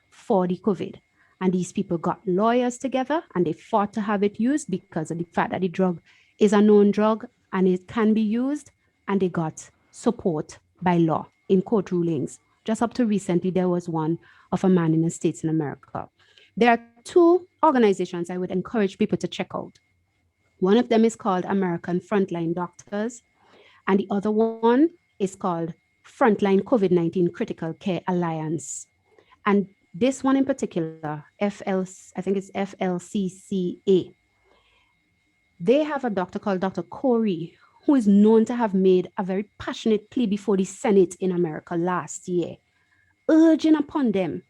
for the COVID. And these people got lawyers together and they fought to have it used because of the fact that the drug is a known drug and it can be used. And they got support by law in court rulings. Just up to recently, there was one of a man in the States in America. There are two organizations I would encourage people to check out. One of them is called American Frontline Doctors, and the other one is called Frontline COVID-19 Critical Care Alliance. And this one in particular, I think it's FLCCA, they have a doctor called Dr. Corey, who is known to have made a very passionate plea before the Senate in America last year, urging upon them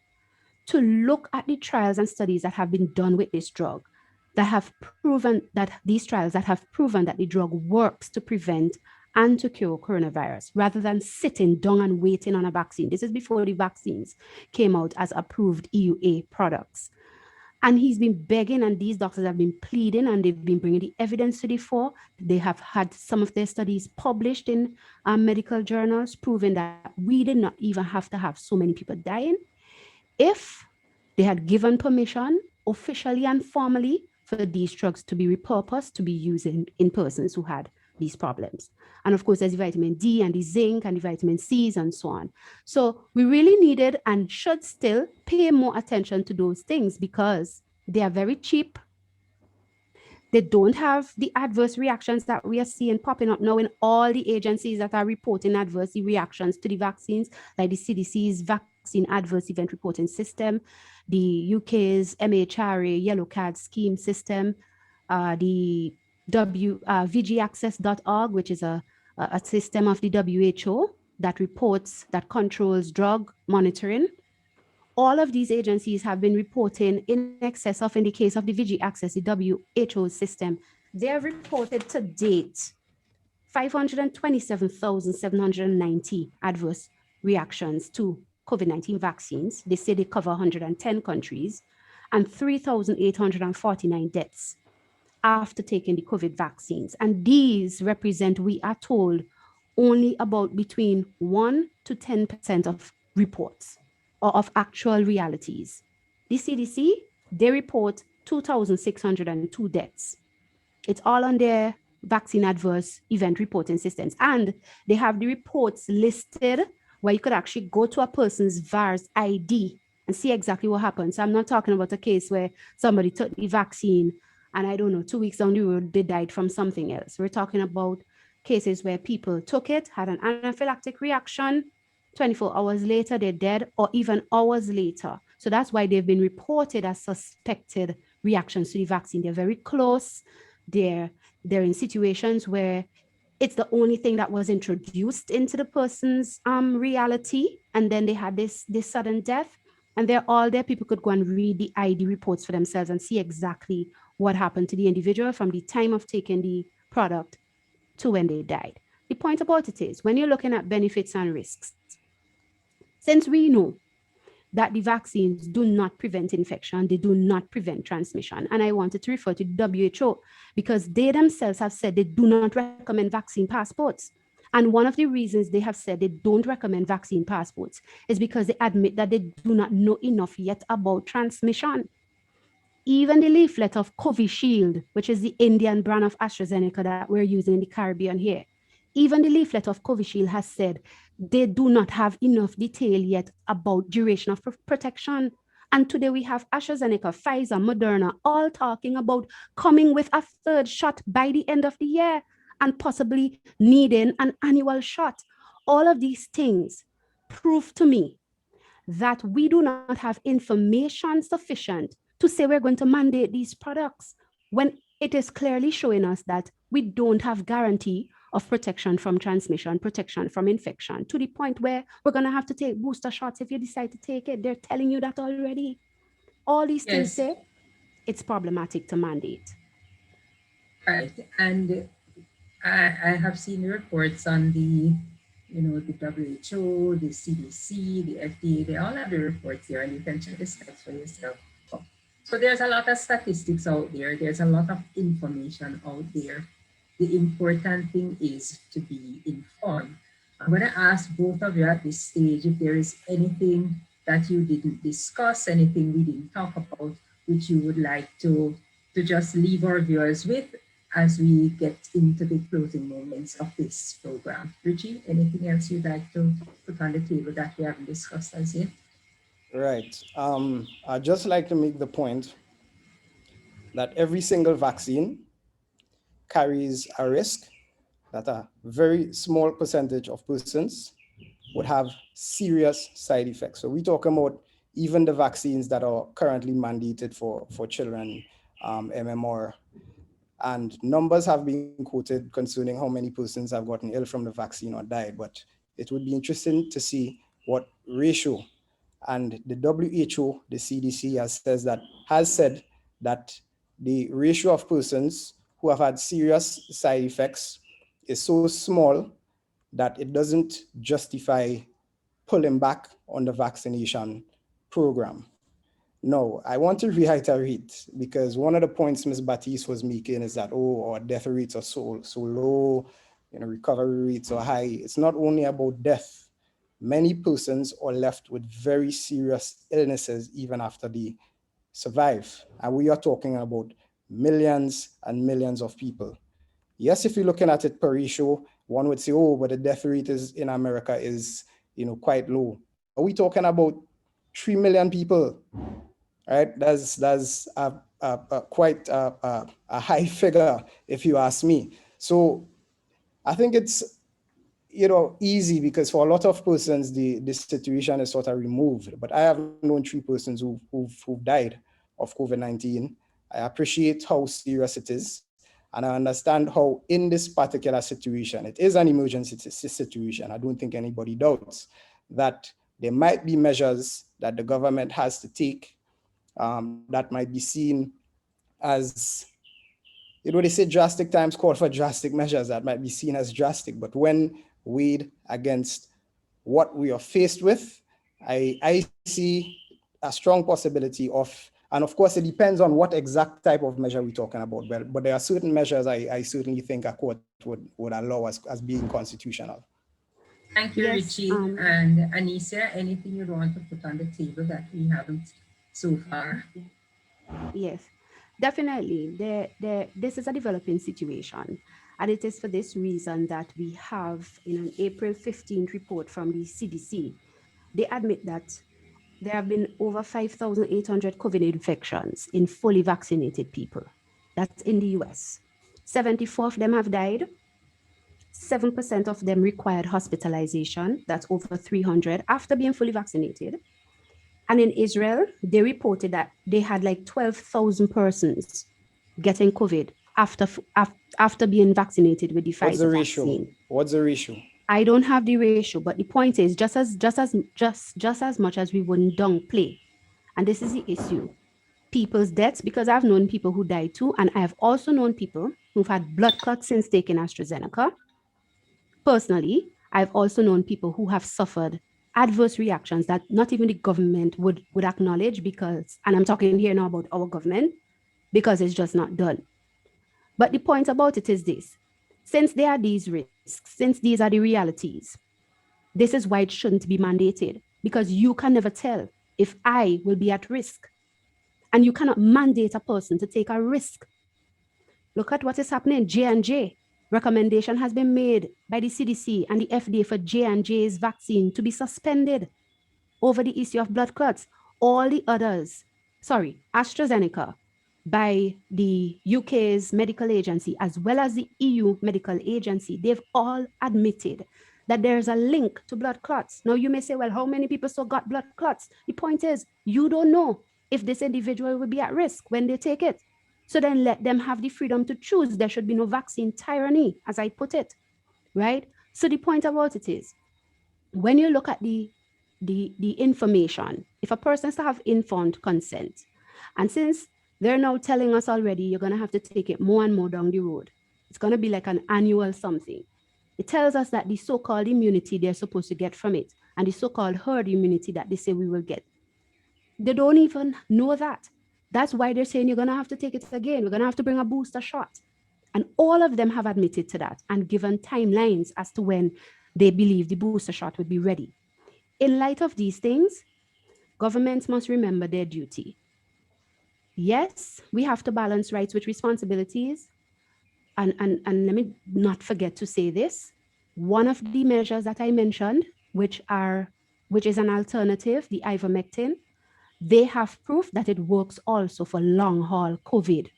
to look at the trials and studies that have been done with this drug, that have proven that the drug works to prevent and to cure coronavirus, rather than sitting down and waiting on a vaccine. This is before the vaccines came out as approved EUA products. And he's been begging, and these doctors have been pleading, and they've been bringing the evidence to the fore. They have had some of their studies published in medical journals, proving that we did not even have to have so many people dying if they had given permission officially and formally for these drugs to be repurposed to be used in persons who had these problems. And of course, there's the vitamin D and the zinc and the vitamin C's and so on. So we really needed and should still pay more attention to those things because they are very cheap. They don't have the adverse reactions that we are seeing popping up now in all the agencies that are reporting adverse reactions to the vaccines, like the CDC's Vaccine Adverse Event Reporting System, the UK's MHRA Yellow Card Scheme System, the VGAccess.org, which is a system of the WHO that controls drug monitoring. All of these agencies have been reporting in excess of, in the case of the VG Access, the WHO system, they have reported to date 527,790 adverse reactions to COVID-19 vaccines. They say they cover 110 countries, and 3,849 deaths after taking the COVID vaccines. And these represent, we are told, only about between 1 to 10% of reports or of actual realities. The CDC, they report 2,602 deaths. It's all on their vaccine adverse event reporting systems. And they have the reports listed where you could actually go to a person's VAERS ID and see exactly what happened. So I'm not talking about a case where somebody took the vaccine and I don't know, 2 weeks down the road, they died from something else. We're talking about cases where people took it, had an anaphylactic reaction, 24 hours later, they're dead, or even hours later. So that's why they've been reported as suspected reactions to the vaccine. They're very close. They're in situations where it's the only thing that was introduced into the person's reality. And then they had this sudden death. And they're all there. People could go and read the ID reports for themselves and see exactly what happened to the individual from the time of taking the product to when they died. The point about it is, when you're looking at benefits and risks, since we know that the vaccines do not prevent infection, they do not prevent transmission. And I wanted to refer to the WHO because they themselves have said they do not recommend vaccine passports. And one of the reasons they have said they don't recommend vaccine passports is because they admit that they do not know enough yet about transmission. Even the leaflet of Covishield, which is the Indian brand of AstraZeneca that we're using in the Caribbean here, even the leaflet of Covishield has said they do not have enough detail yet about duration of protection. And today we have AstraZeneca, Pfizer, Moderna, all talking about coming with a third shot by the end of the year and possibly needing an annual shot. All of these things prove to me that we do not have information sufficient to say we're going to mandate these products when it is clearly showing us that we don't have guarantee of protection from transmission, protection from infection, to the point where we're going to have to take booster shots if you decide to take it. They're telling you that already. all these things Yes. say it's problematic to mandate. Right. And I have seen reports on the, the WHO, the CDC, the FDA, they all have the reports there, and you can check the stats for yourself. So there's a lot of statistics out there. There's a lot of information out there. The important thing is to be informed. I'm going to ask both of you at this stage if there is anything that you didn't discuss, anything we didn't talk about, which you would like to just leave our viewers with as we get into the closing moments of this program. Richie, anything else you'd like to put on the table that we haven't discussed as yet? Right. I'd just like to make the point that every single vaccine carries a risk that a very small percentage of persons would have serious side effects. So we're talking about even the vaccines that are currently mandated for children, MMR, and numbers have been quoted concerning how many persons have gotten ill from the vaccine or died, but it would be interesting to see what ratio. And the WHO, the CDC has said that the ratio of persons who have had serious side effects is so small that it doesn't justify pulling back on the vaccination program. No, I want to reiterate, because one of the points Ms. Batiste was making is that, our death rates are so low, recovery rates are high. It's not only about death. Many persons are left with very serious illnesses even after they survive. And we are talking about millions and millions of people. Yes, if you're looking at it per ratio, one would say, but the death rate is in America is, quite low. Are we talking about 3 million people? Right? That's quite a high figure, if you ask me. So I think it's easy, because for a lot of persons the situation is sort of removed. But I have known 3 persons who've died of COVID-19. I appreciate how serious it is, and I understand how in this particular situation, it is an emergency situation. I don't think anybody doubts that there might be measures that the government has to take that might be seen as, they say drastic times call for drastic measures, that might be seen as drastic, but when weighed against what we are faced with, I see a strong possibility of, and of course it depends on what exact type of measure we're talking about, but there are certain measures I certainly think a court would allow as being constitutional. Thank you, Yes, Richie. And Anissa, anything you want to put on the table that we haven't so far? Yes, definitely. This is a developing situation. And it is for this reason that we have, in an April 15th report from the CDC, they admit that there have been over 5,800 COVID infections in fully vaccinated people. That's in the US. 74 of them have died. 7% of them required hospitalization. That's over 300 after being fully vaccinated. And in Israel, they reported that they had like 12,000 persons getting COVID after being vaccinated with the What's the Pfizer ratio? vaccine. What's the ratio? I don't have the ratio, but the point is just as much as we wouldn't downplay, and this is the issue, people's deaths, because I've known people who died too, and I have also known people who've had blood clots since taking AstraZeneca. Personally, I've also known people who have suffered adverse reactions that not even the government would acknowledge, because, and I'm talking here now about our government, because it's just not done. But the point about it is this: since there are these risks, since these are the realities, this is why it shouldn't be mandated, because you can never tell if I will be at risk. And you cannot mandate a person to take a risk. Look at what is happening. J&J. Recommendation has been made by the CDC and the FDA for J&J's vaccine to be suspended over the issue of blood clots. All the others, AstraZeneca, by the UK's medical agency, as well as the EU medical agency, they've all admitted that there's a link to blood clots. Now you may say, well, how many people still got blood clots? The point is, you don't know if this individual will be at risk when they take it. So then let them have the freedom to choose. There should be no vaccine tyranny, as I put it, right? So the point about it is, when you look at the information, if a person has to have informed consent, And since they're now telling us already, you're going to have to take it more and more down the road. It's going to be like an annual something. It tells us that the so-called immunity they're supposed to get from it and the so-called herd immunity that they say we will get, they don't even know that. That's why they're saying you're going to have to take it again. We're going to have to bring a booster shot. And all of them have admitted to that and given timelines as to when they believe the booster shot would be ready. In light of these things, governments must remember their duty. Yes, we have to balance rights with responsibilities. And let me not forget to say this. One of the measures that I mentioned, which is an alternative, the ivermectin, they have proof that it works also for long haul COVID.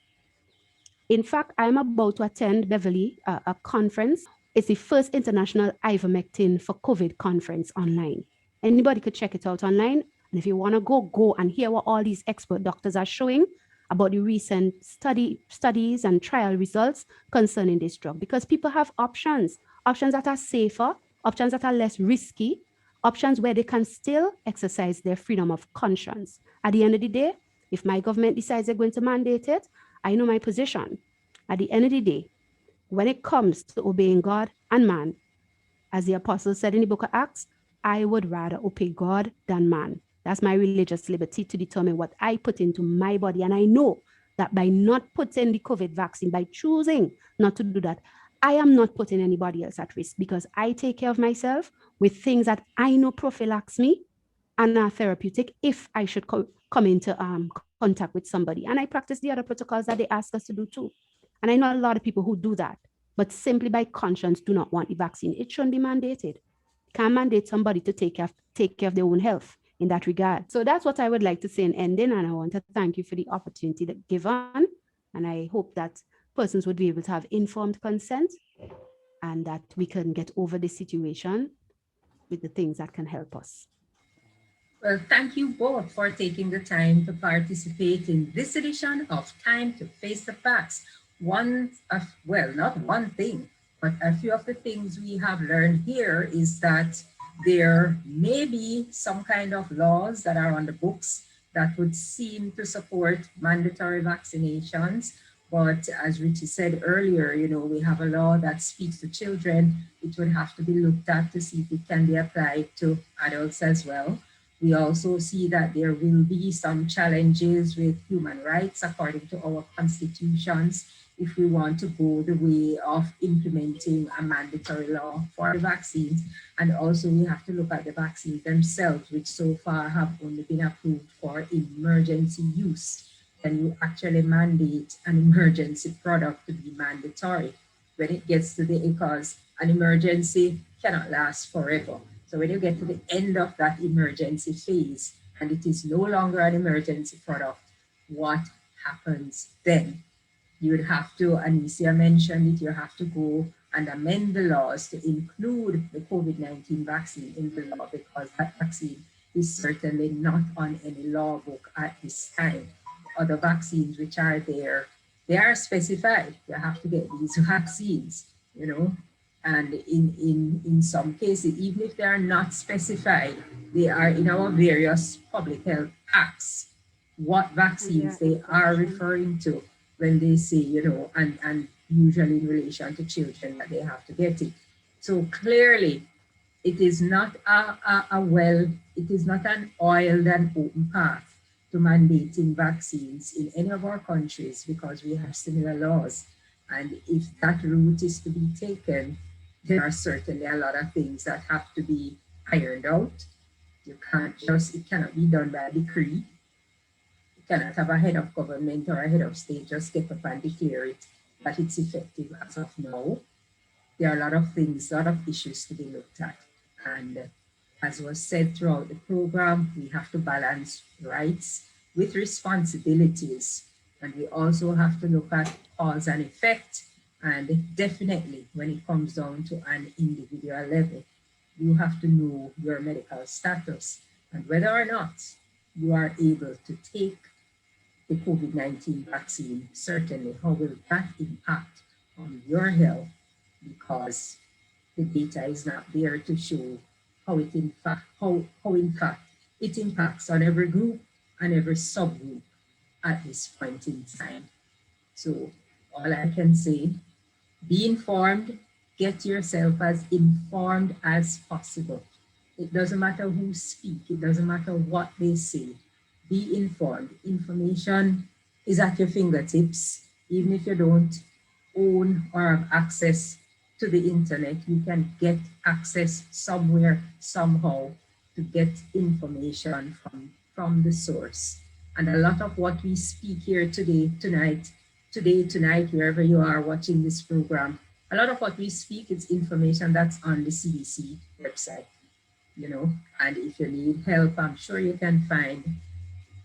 In fact, I'm about to attend Beverly, a conference. It's the first international ivermectin for COVID conference online. Anybody could check it out online. And if you want to go and hear what all these expert doctors are showing about the recent studies and trial results concerning this drug, because people have options that are safer, options that are less risky, options where they can still exercise their freedom of conscience. At the end of the day, if my government decides they're going to mandate it, I know my position. At the end of the day, when it comes to obeying God and man, as the apostle said in the book of Acts, I would rather obey God than man. That's my religious liberty to determine what I put into my body. And I know that by not putting the COVID vaccine, by choosing not to do that, I am not putting anybody else at risk because I take care of myself with things that I know prophylax me and are therapeutic if I should come into contact with somebody. And I practice the other protocols that they ask us to do too. And I know a lot of people who do that, but simply by conscience do not want the vaccine. It shouldn't be mandated. Can't mandate somebody to take care of their own health in that regard. So that's what I would like to say in ending. And I want to thank you for the opportunity that given. And I hope that persons would be able to have informed consent and that we can get over this situation with the things that can help us. Well, thank you both for taking the time to participate in this edition of Time to Face the Facts. Not one thing, but a few of the things we have learned here is that there may be some kind of laws that are on the books that would seem to support mandatory vaccinations. But as Richie said earlier, we have a law that speaks to children. It would have to be looked at to see if it can be applied to adults as well. We also see that there will be some challenges with human rights according to our constitutions if we want to go the way of implementing a mandatory law for the vaccines. And also we have to look at the vaccines themselves, which so far have only been approved for emergency use. Can you actually mandate an emergency product to be mandatory when it gets to because an emergency cannot last forever. So when you get to the end of that emergency phase and it is no longer an emergency product, what happens then? You would have to, Anicia mentioned it, you have to go and amend the laws to include the COVID-19 vaccine in the law because that vaccine is certainly not on any law book at this time. Other vaccines which are there, they are specified. You have to get these vaccines, and in some cases, even if they are not specified, they are in our various public health acts, what vaccines they are referring to when they say, and usually in relation to children that they have to get it. So clearly, it is not it is not an oiled and open path to mandating vaccines in any of our countries because we have similar laws. And if that route is to be taken, there are certainly a lot of things that have to be ironed out. It cannot be done by decree. You cannot have a head of government or a head of state just get up and declare it that it's effective as of now. There are a lot of things, a lot of issues to be looked at. And as was said throughout the program, we have to balance rights with responsibilities. And we also have to look at cause and effect. And definitely, when it comes down to an individual level, you have to know your medical status and whether or not you are able to take the COVID-19 vaccine. Certainly, how will that impact on your health? Because the data is not there to show how in fact it impacts on every group and every subgroup at this point in time. So all I can say, be informed, get yourself as informed as possible. It doesn't matter who speak, it doesn't matter what they say. Be informed. Information is at your fingertips. Even if you don't own or have access to the internet, you can get access somewhere, somehow, to get information from the source. And a lot of what we speak here tonight, wherever you are watching this program, a lot of what we speak is information that's on the CDC website, and if you need help, I'm sure you can find,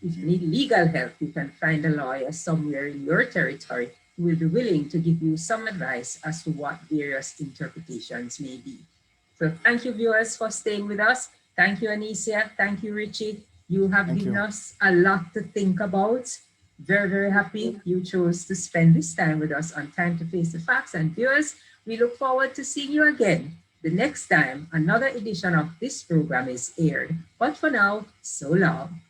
if you need legal help, you can find a lawyer somewhere in your territory who will be willing to give you some advice as to what various interpretations may be. So thank you, viewers, for staying with us. Thank you, Anicia. Thank you, Richie. You have given us a lot to think about. Very, very happy you chose to spend this time with us on Time to Face the Facts. And viewers, we look forward to seeing you again the next time another edition of this program is aired. But for now, so long.